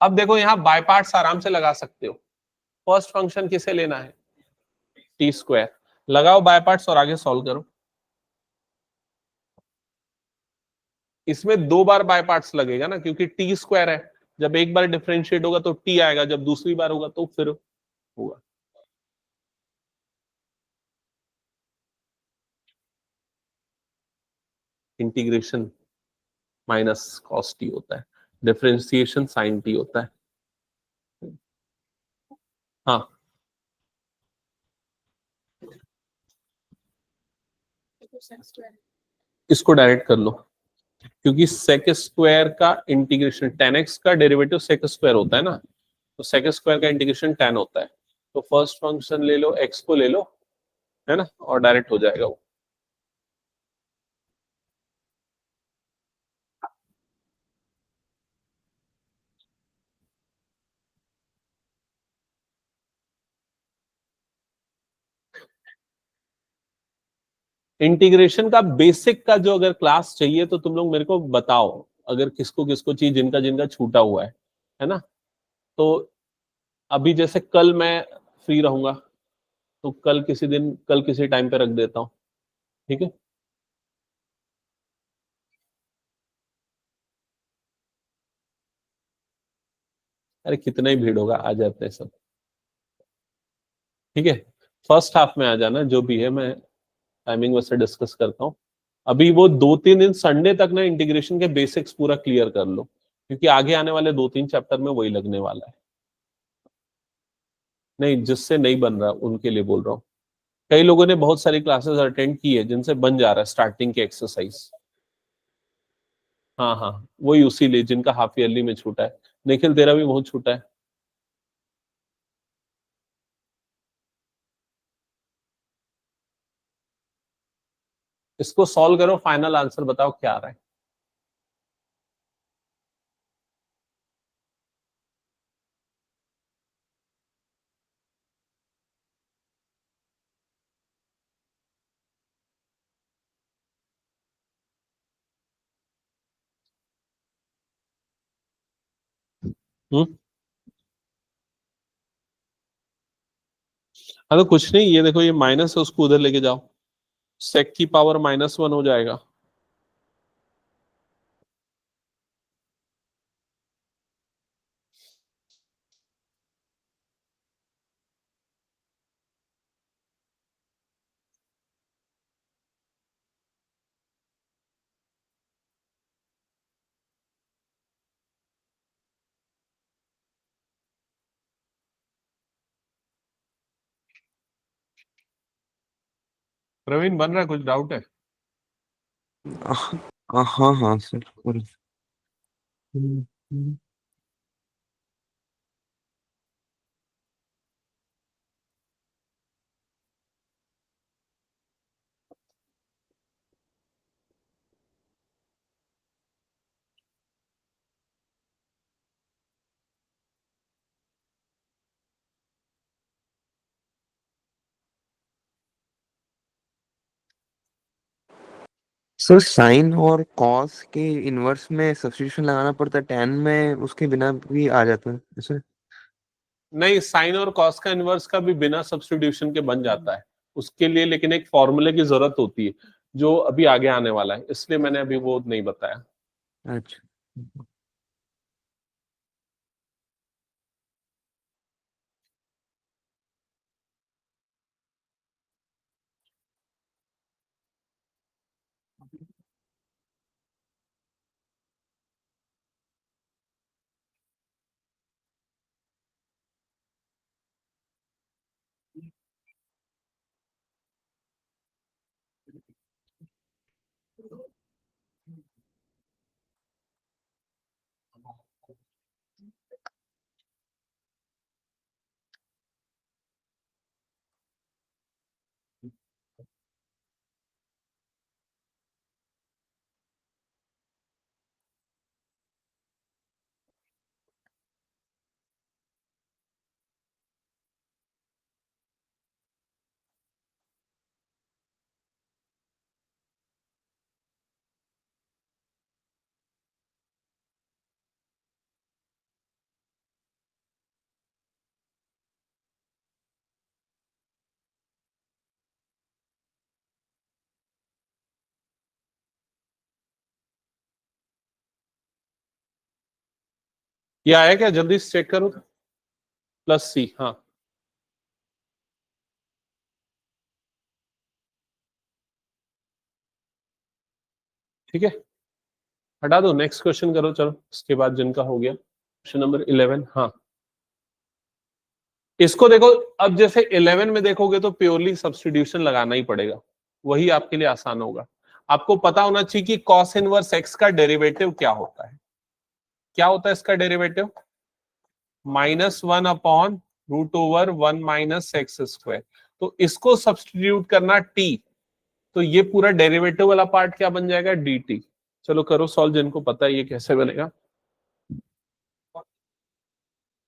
अब देखो यहां बाय पार्ट्स आराम से लगा सकते हो। फर्स्ट फंक्शन किसे लेना है, टी स्क्वायर, लगाओ बाय पार्ट्स और आगे सॉल्व करो। इसमें दो बार बाय पार्ट्स लगेगा ना, क्योंकि टी स्क्वायर है, जब एक बार डिफरेंशिएट होगा तो टी आएगा, जब दूसरी बार होगा तो फिर होगा। इंटीग्रेशन माइनस कॉस टी होता है, डिफरेंशिएशन साइन टी होता है। हाँ इसको डायरेक्ट कर लो, क्योंकि सेक स्क्वायर का इंटीग्रेशन tan x का डेरिवेटिव सेक स्क्वायर होता है ना, तो सेक स्क्वायर का इंटीग्रेशन tan होता है। तो फर्स्ट फंक्शन ले लो, x को ले लो, है ना, और डायरेक्ट हो जाएगा वो। इंटीग्रेशन का बेसिक का जो अगर क्लास चाहिए तो तुम लोग मेरे को बताओ, अगर किसको किसको चाहिए, जिनका जिनका छूटा हुआ है ना। तो अभी जैसे कल मैं फ्री रहूंगा, तो कल किसी दिन, कल किसी टाइम पे रख देता हूँ, ठीक है। अरे कितना ही भीड़ होगा, आ जाते हैं सब, ठीक है। फर्स्ट हाफ में आ जाना, जो भी है मैं टाइमिंग वैसे डिस्कस करता हूँ। अभी वो 2-3 दिन संडे तक ना इंटीग्रेशन के बेसिक्स पूरा क्लियर कर लो, क्योंकि आगे आने वाले 2-3 चैप्टर में वही लगने वाला है। नहीं, जिससे नहीं बन रहा उनके लिए बोल रहा हूँ। कई लोगों ने बहुत सारी क्लासेस अटेंड की है जिनसे बन जा रहा है स्टार्टिंग के एक्सरसाइज। हाँ हाँ, वही उसी लिए जिनका हाफ ईयरली में छूटा है। निखिल तेरा भी बहुत छूटा है। इसको सॉल्व करो, फाइनल आंसर बताओ क्या आ रहा है। हम्म। हाँ तो कुछ नहीं, ये देखो ये माइनस है, उसको उधर लेके जाओ, सेक की पावर -1 हो जाएगा। प्रवीण बन रहा है, कुछ डाउट है? हाँ हाँ सर। हम्म, हम्म। सर साइन और कॉस के इनवर्स में सब्स्टिट्यूशन लगाना पड़ता है, tan में उसके बिना भी आ जाता है ऐसे। नहीं, साइन और कॉस का इनवर्स का भी बिना सब्स्टिट्यूशन के बन जाता है। उसके लिए लेकिन एक फॉर्मूले की जरूरत होती है जो अभी आगे आने वाला है, इसलिए मैंने अभी वो नहीं बताया। अच्छा। ये आया क्या, जल्दी चेक करो। +C, हाँ ठीक है, हटा दो, नेक्स्ट क्वेश्चन करो चलो, इसके बाद जिनका हो गया क्वेश्चन नंबर 11। हाँ, इसको देखो, अब जैसे 11 में देखोगे तो प्योरली सब्स्टिट्यूशन लगाना ही पड़ेगा, वही आपके लिए आसान होगा। आपको पता होना चाहिए कि कॉस इनवर्स एक्स का डेरिवेटिव क्या होता है। क्या होता है इसका डेरिवेटिव? -1/√1 - x²। तो इसको सब्स्टिट्यूट करना t, तो ये पूरा डेरिवेटिव वाला पार्ट क्या बन जाएगा, dt। चलो करो सॉल्व, जिनको पता है ये कैसे बनेगा।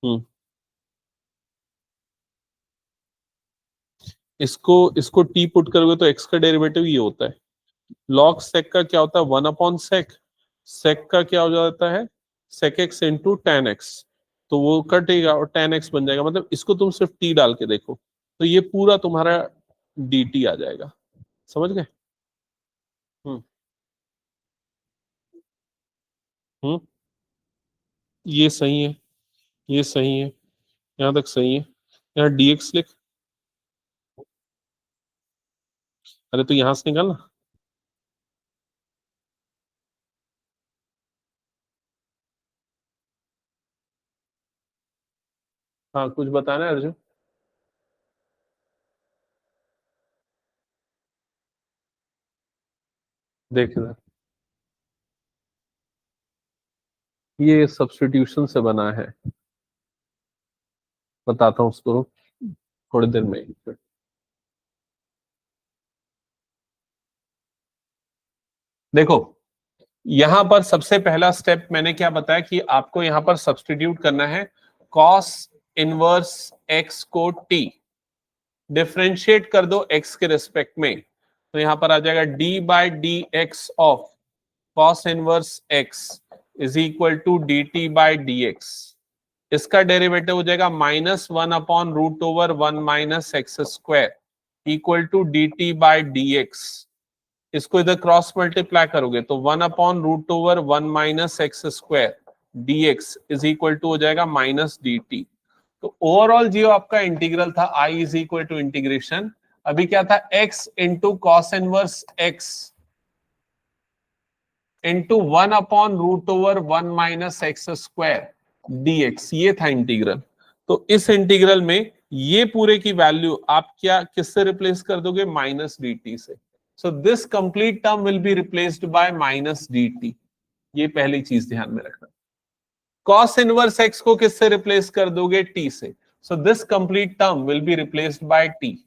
हम्म। इसको इसको t पुट करोगे तो x का डेरिवेटिव ये होता है। log sec का क्या होता है, 1/sec। sec का क्या हो जाता है, sec x into tan x। तो वो कटेगा और tan x बन जाएगा। मतलब इसको तुम सिर्फ t डाल के देखो तो ये पूरा तुम्हारा dt आ जाएगा। समझ गए? हम्म। हम्म। ये सही है, ये सही है, यहाँ तक सही है। यहाँ dx लिख। अरे तो यहाँ से निकालना। हाँ कुछ बताना है अर्जुन? देख इधर, ये सब्स्टिट्यूशन से बना है, बताता हूँ उसको थोड़ी देर में। देखो यहां पर सबसे पहला स्टेप मैंने क्या बताया कि आपको यहां पर सब्स्टिट्यूट करना है कॉस इनवर्स एक्स को टी, डिफरेंशिएट कर दो एक्स के रिस्पेक्ट में, तो यहां पर आ जाएगा d by d x of cos inverse x is equal to d t by d x. इसका डेरिवेटिव हो जाएगा -1/√1 minus x square equal to d t by d x. इसको इधर क्रॉस मल्टीप्लाई करोगे तो 1/√1 minus x square d x is equal to हो जाएगा minus d t. तो ओवरऑल जो आपका इंटीग्रल था I is equal to integration, अभी क्या था x into cos inverse x into 1/√1 minus x square dx, ये था इंटीग्रल। तो इस इंटीग्रल में ये पूरे की वैल्यू आप क्या किससे रिप्लेस कर दोगे? माइनस डी टी से। So this complete term will be replaced by minus d T, ये पहली चीज ध्यान में रखना। cos इनवर्स x को किससे रिप्लेस कर दोगे? t से। So this complete term will be replaced by t।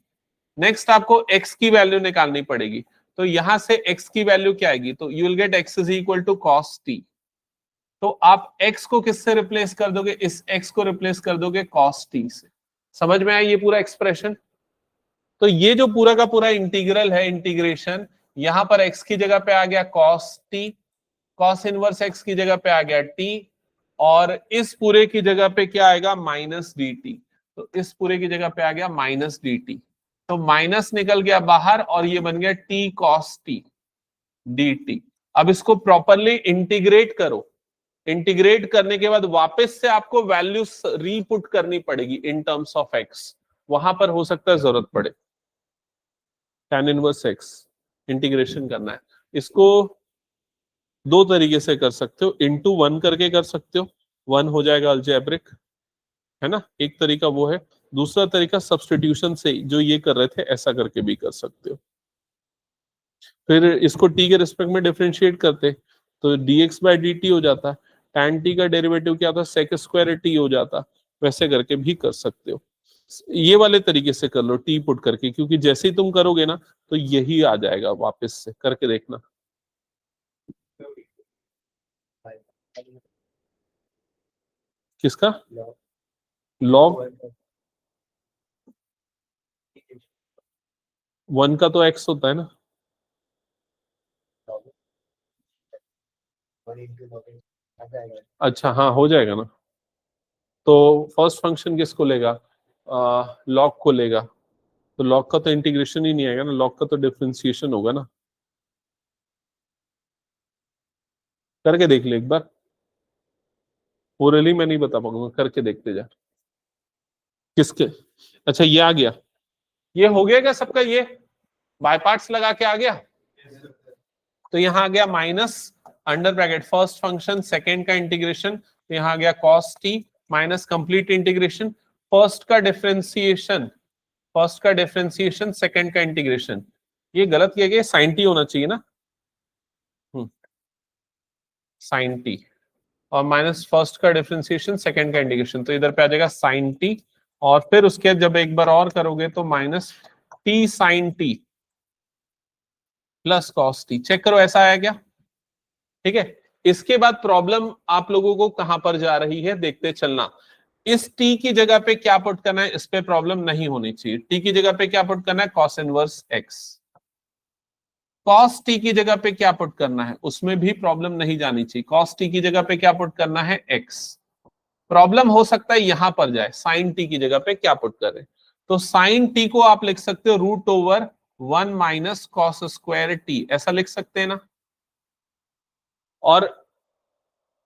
Next आपको x की वैल्यू निकालनी पड़ेगी, तो यहां से x की वैल्यू क्या आएगी? तो you will get x is equal to cos t। तो आप x को किससे रिप्लेस कर दोगे? इस x को रिप्लेस कर दोगे cos t से। समझ में आया ये पूरा एक्सप्रेशन? तो ये जो पूरा का पूरा इंटीग्रल है, इंटीग्रेशन, यहां पर x की जगह पे आ गया cos t, cos inverse x की जगह पे आ गया t, और इस पूरे की जगह पे क्या आएगा? Minus d t. तो इस पूरे की जगह पे आ गया माइनस डी टी, तो माइनस निकल गया बाहर और ये बन गया t cos t D T. अब इसको प्रॉपरली इंटीग्रेट करो, इंटीग्रेट करने के बाद वापस से आपको वैल्यू रीपुट करनी पड़ेगी इन टर्म्स ऑफ एक्स, वहां पर हो सकता है जरूरत पड़े। tan इनवर्स x इंटीग्रेशन करना है, इसको दो तरीके से कर सकते हो, इनटू 1 करके कर सकते हो, 1 हो जाएगा अलजेब्रिक, है ना, एक तरीका वो है। दूसरा तरीका सब्स्टिट्यूशन से, जो ये कर रहे थे ऐसा करके भी कर सकते हो। फिर इसको t के रिस्पेक्ट में डिफरेंशिएट करते तो dx बाई डी टी हो जाता, tan t का डेरिवेटिव क्या था? sec स्क्वायर t हो जाता। वैसे करके भी कर सकते हो, ये वाले तरीके से कर लो t पुट करके, क्योंकि जैसे ही तुम करोगे ना तो यही आ जाएगा, वापस से करके देखना। किसका? लॉग 1 का तो x होता है ना, अच्छा हाँ हो जाएगा ना। तो फर्स्ट फंक्शन किसको लेगा? लॉग को लेगा, तो लॉग का तो इंटीग्रेशन ही नहीं आएगा ना, लॉग का तो डिफरेंशिएशन होगा ना। करके देख ले एक बार, ओरली मैं नहीं बता पाऊंगा, करके देखते जा। किसके? अच्छा ये आ गया, ये हो गया क्या सबका? ये बाय पार्ट्स लगा के आ गया, तो यहां आ गया minus under bracket first function second का इंटीग्रेशन, तो यहां आ गया cos t minus complete integration first का डिफरेंशिएशन, फर्स्ट का डिफरेंशिएशन सेकंड का इंटीग्रेशन। ये गलत किया गया, sin t होना चाहिए ना, sin t, और माइनस फर्स्ट का डिफरेंशिएशन सेकंड का इंटीग्रेशन, तो इधर पे आ जाएगा sin t, और फिर उसके जब एक बार और करोगे तो minus t sin t plus cos t। Check करो ऐसा आया क्या? ठीक है, इसके बाद प्रॉब्लम आप लोगों को कहां पर जा रही है देखते चलना। इस t की जगह पे क्या पुट करना है, इस पे प्रॉब्लम नहीं होनी चाहिए। t की जगह पे क्या पुट करना है? cos inverse x। cos t की जगह पे क्या पुट करना है, उसमें भी प्रॉब्लम नहीं जानी चाहिए। cos t की जगह पे क्या पुट करना है? x। प्रॉब्लम हो सकता है यहां पर जाए, sin t की जगह पे क्या पुट करें, तो sin t को आप लिख सकते हो √1 माइनस कॉस स्क्वायर t, ऐसा लिख सकते हैं ना। और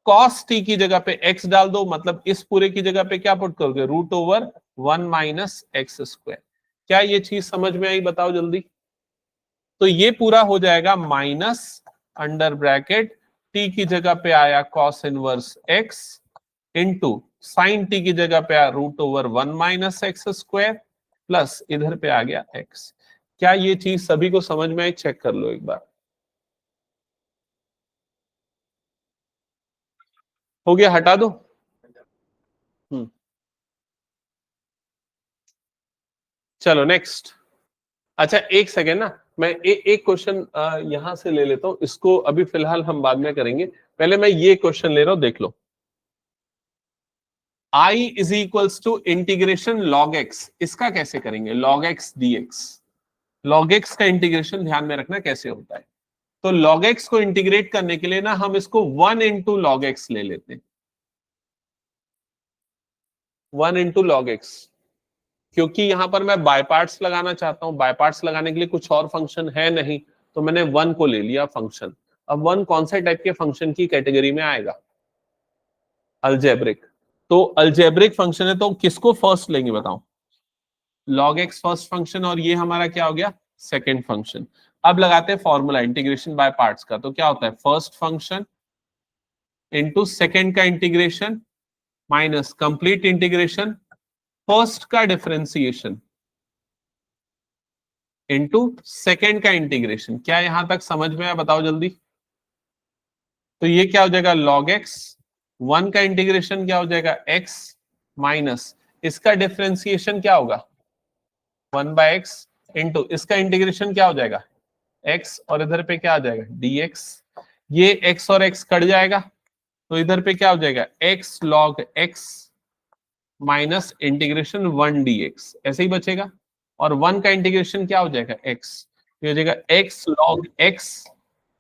cos t की जगह पे x डाल दो, मतलब इस पूरे की जगह पे क्या पुट करोगे? √1 माइनस एक्स स्क्वायर। क्या ये चीज समझ में आई? बताओ जल्दी। तो ये पूरा हो जाएगा माइनस अंडर ब्रैकेट t की जगह पे आया cos inverse x into sine T की जगह पे √1 माइनस एक्स स्क्वायर प्लस इधर पे आ गया एक्स। क्या ये चीज सभी को समझ में आई? चेक कर लो एक बार। हो गया, हटा दो। चलो नेक्स्ट। अच्छा एक सेकेंड ना, मैं एक क्वेश्चन यहां से ले लेता हूं, इसको अभी फिलहाल हम बाद में करेंगे, पहले मैं ये क्वेश्चन ले रहा हूं, देख लो। I is equals to integration log x, इसका कैसे करेंगे? Log x dx, log x का इंटीग्रेशन ध्यान में रखना कैसे होता है। तो log x को इंटीग्रेट करने के लिए ना हम इसको 1 इंटू लॉग एक्स ले लेते हैं, 1 इंटू लॉग एक्स, क्योंकि यहां पर मैं बाय पार्ट्स लगाना चाहता हूं, बाय पार्ट्स लगाने के लिए कुछ और फंक्शन है नहीं, तो मैंने 1 को ले लिया फंक्शन। अब 1 कौन से टाइप के फंक्शन की कैटेगरी में आएगा? अलजेब्रिक। तो अलजेब्रिक फंक्शन है, तो किसको फर्स्ट लेंगे बताओ? log x फर्स्ट फंक्शन, और ये हमारा क्या हो गया? Second function. अब लगाते हैं फॉर्मूला इंटीग्रेशन बाय पार्ट्स का, तो क्या होता है? फर्स्ट फंक्शन इंटू सेकेंड का integration minus complete integration first का डिफरेंशिएशन इंटू सेकेंड का इंटीग्रेशन। क्या यहां तक समझ में आया? बताओ जल्दी। तो ये क्या हो जाएगा? log x, 1 का इंटीग्रेशन क्या हो जाएगा? x माइनस इसका डिफरेंशिएशन क्या होगा? 1/x इंटू इसका इंटीग्रेशन क्या हो जाएगा? x, और इधर पे क्या आ जाएगा? dx। ये x और x कट जाएगा, तो इधर पे क्या हो जाएगा? x log x minus integration 1 dx, ऐसे ही बचेगा। और 1 का इंटीग्रेशन क्या हो जाएगा? x, ये हो जाएगा x log x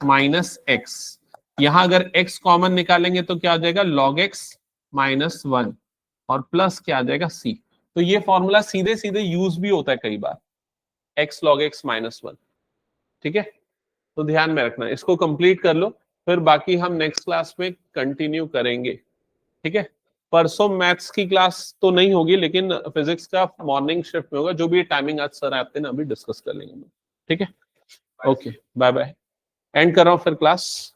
minus x। यहां अगर x कॉमन निकालेंगे तो क्या हो जाएगा? log x माइनस 1, और प्लस क्या आ जाएगा? c। तो ये फॉर्मूला सीधे सीधे यूज भी होता है कई बार, x log x माइनस 1। ठीक है, तो ध्यान में रखना, इसको कंप्लीट कर लो, फिर बाकी हम नेक्स्ट क्लास में कंटिन्यू करेंगे। ठीक है, परसों मैथ्स की क्लास तो नहीं होगी, लेकिन फिजिक्स का मॉर्निंग शिफ्ट में होगा, जो भी टाइमिंग आज सर आते हैं ना, अभी डिस्कस कर लेंगे। ठीक है, ओके, बाय बाय। एंड कर रहा हूं फिर क्लास।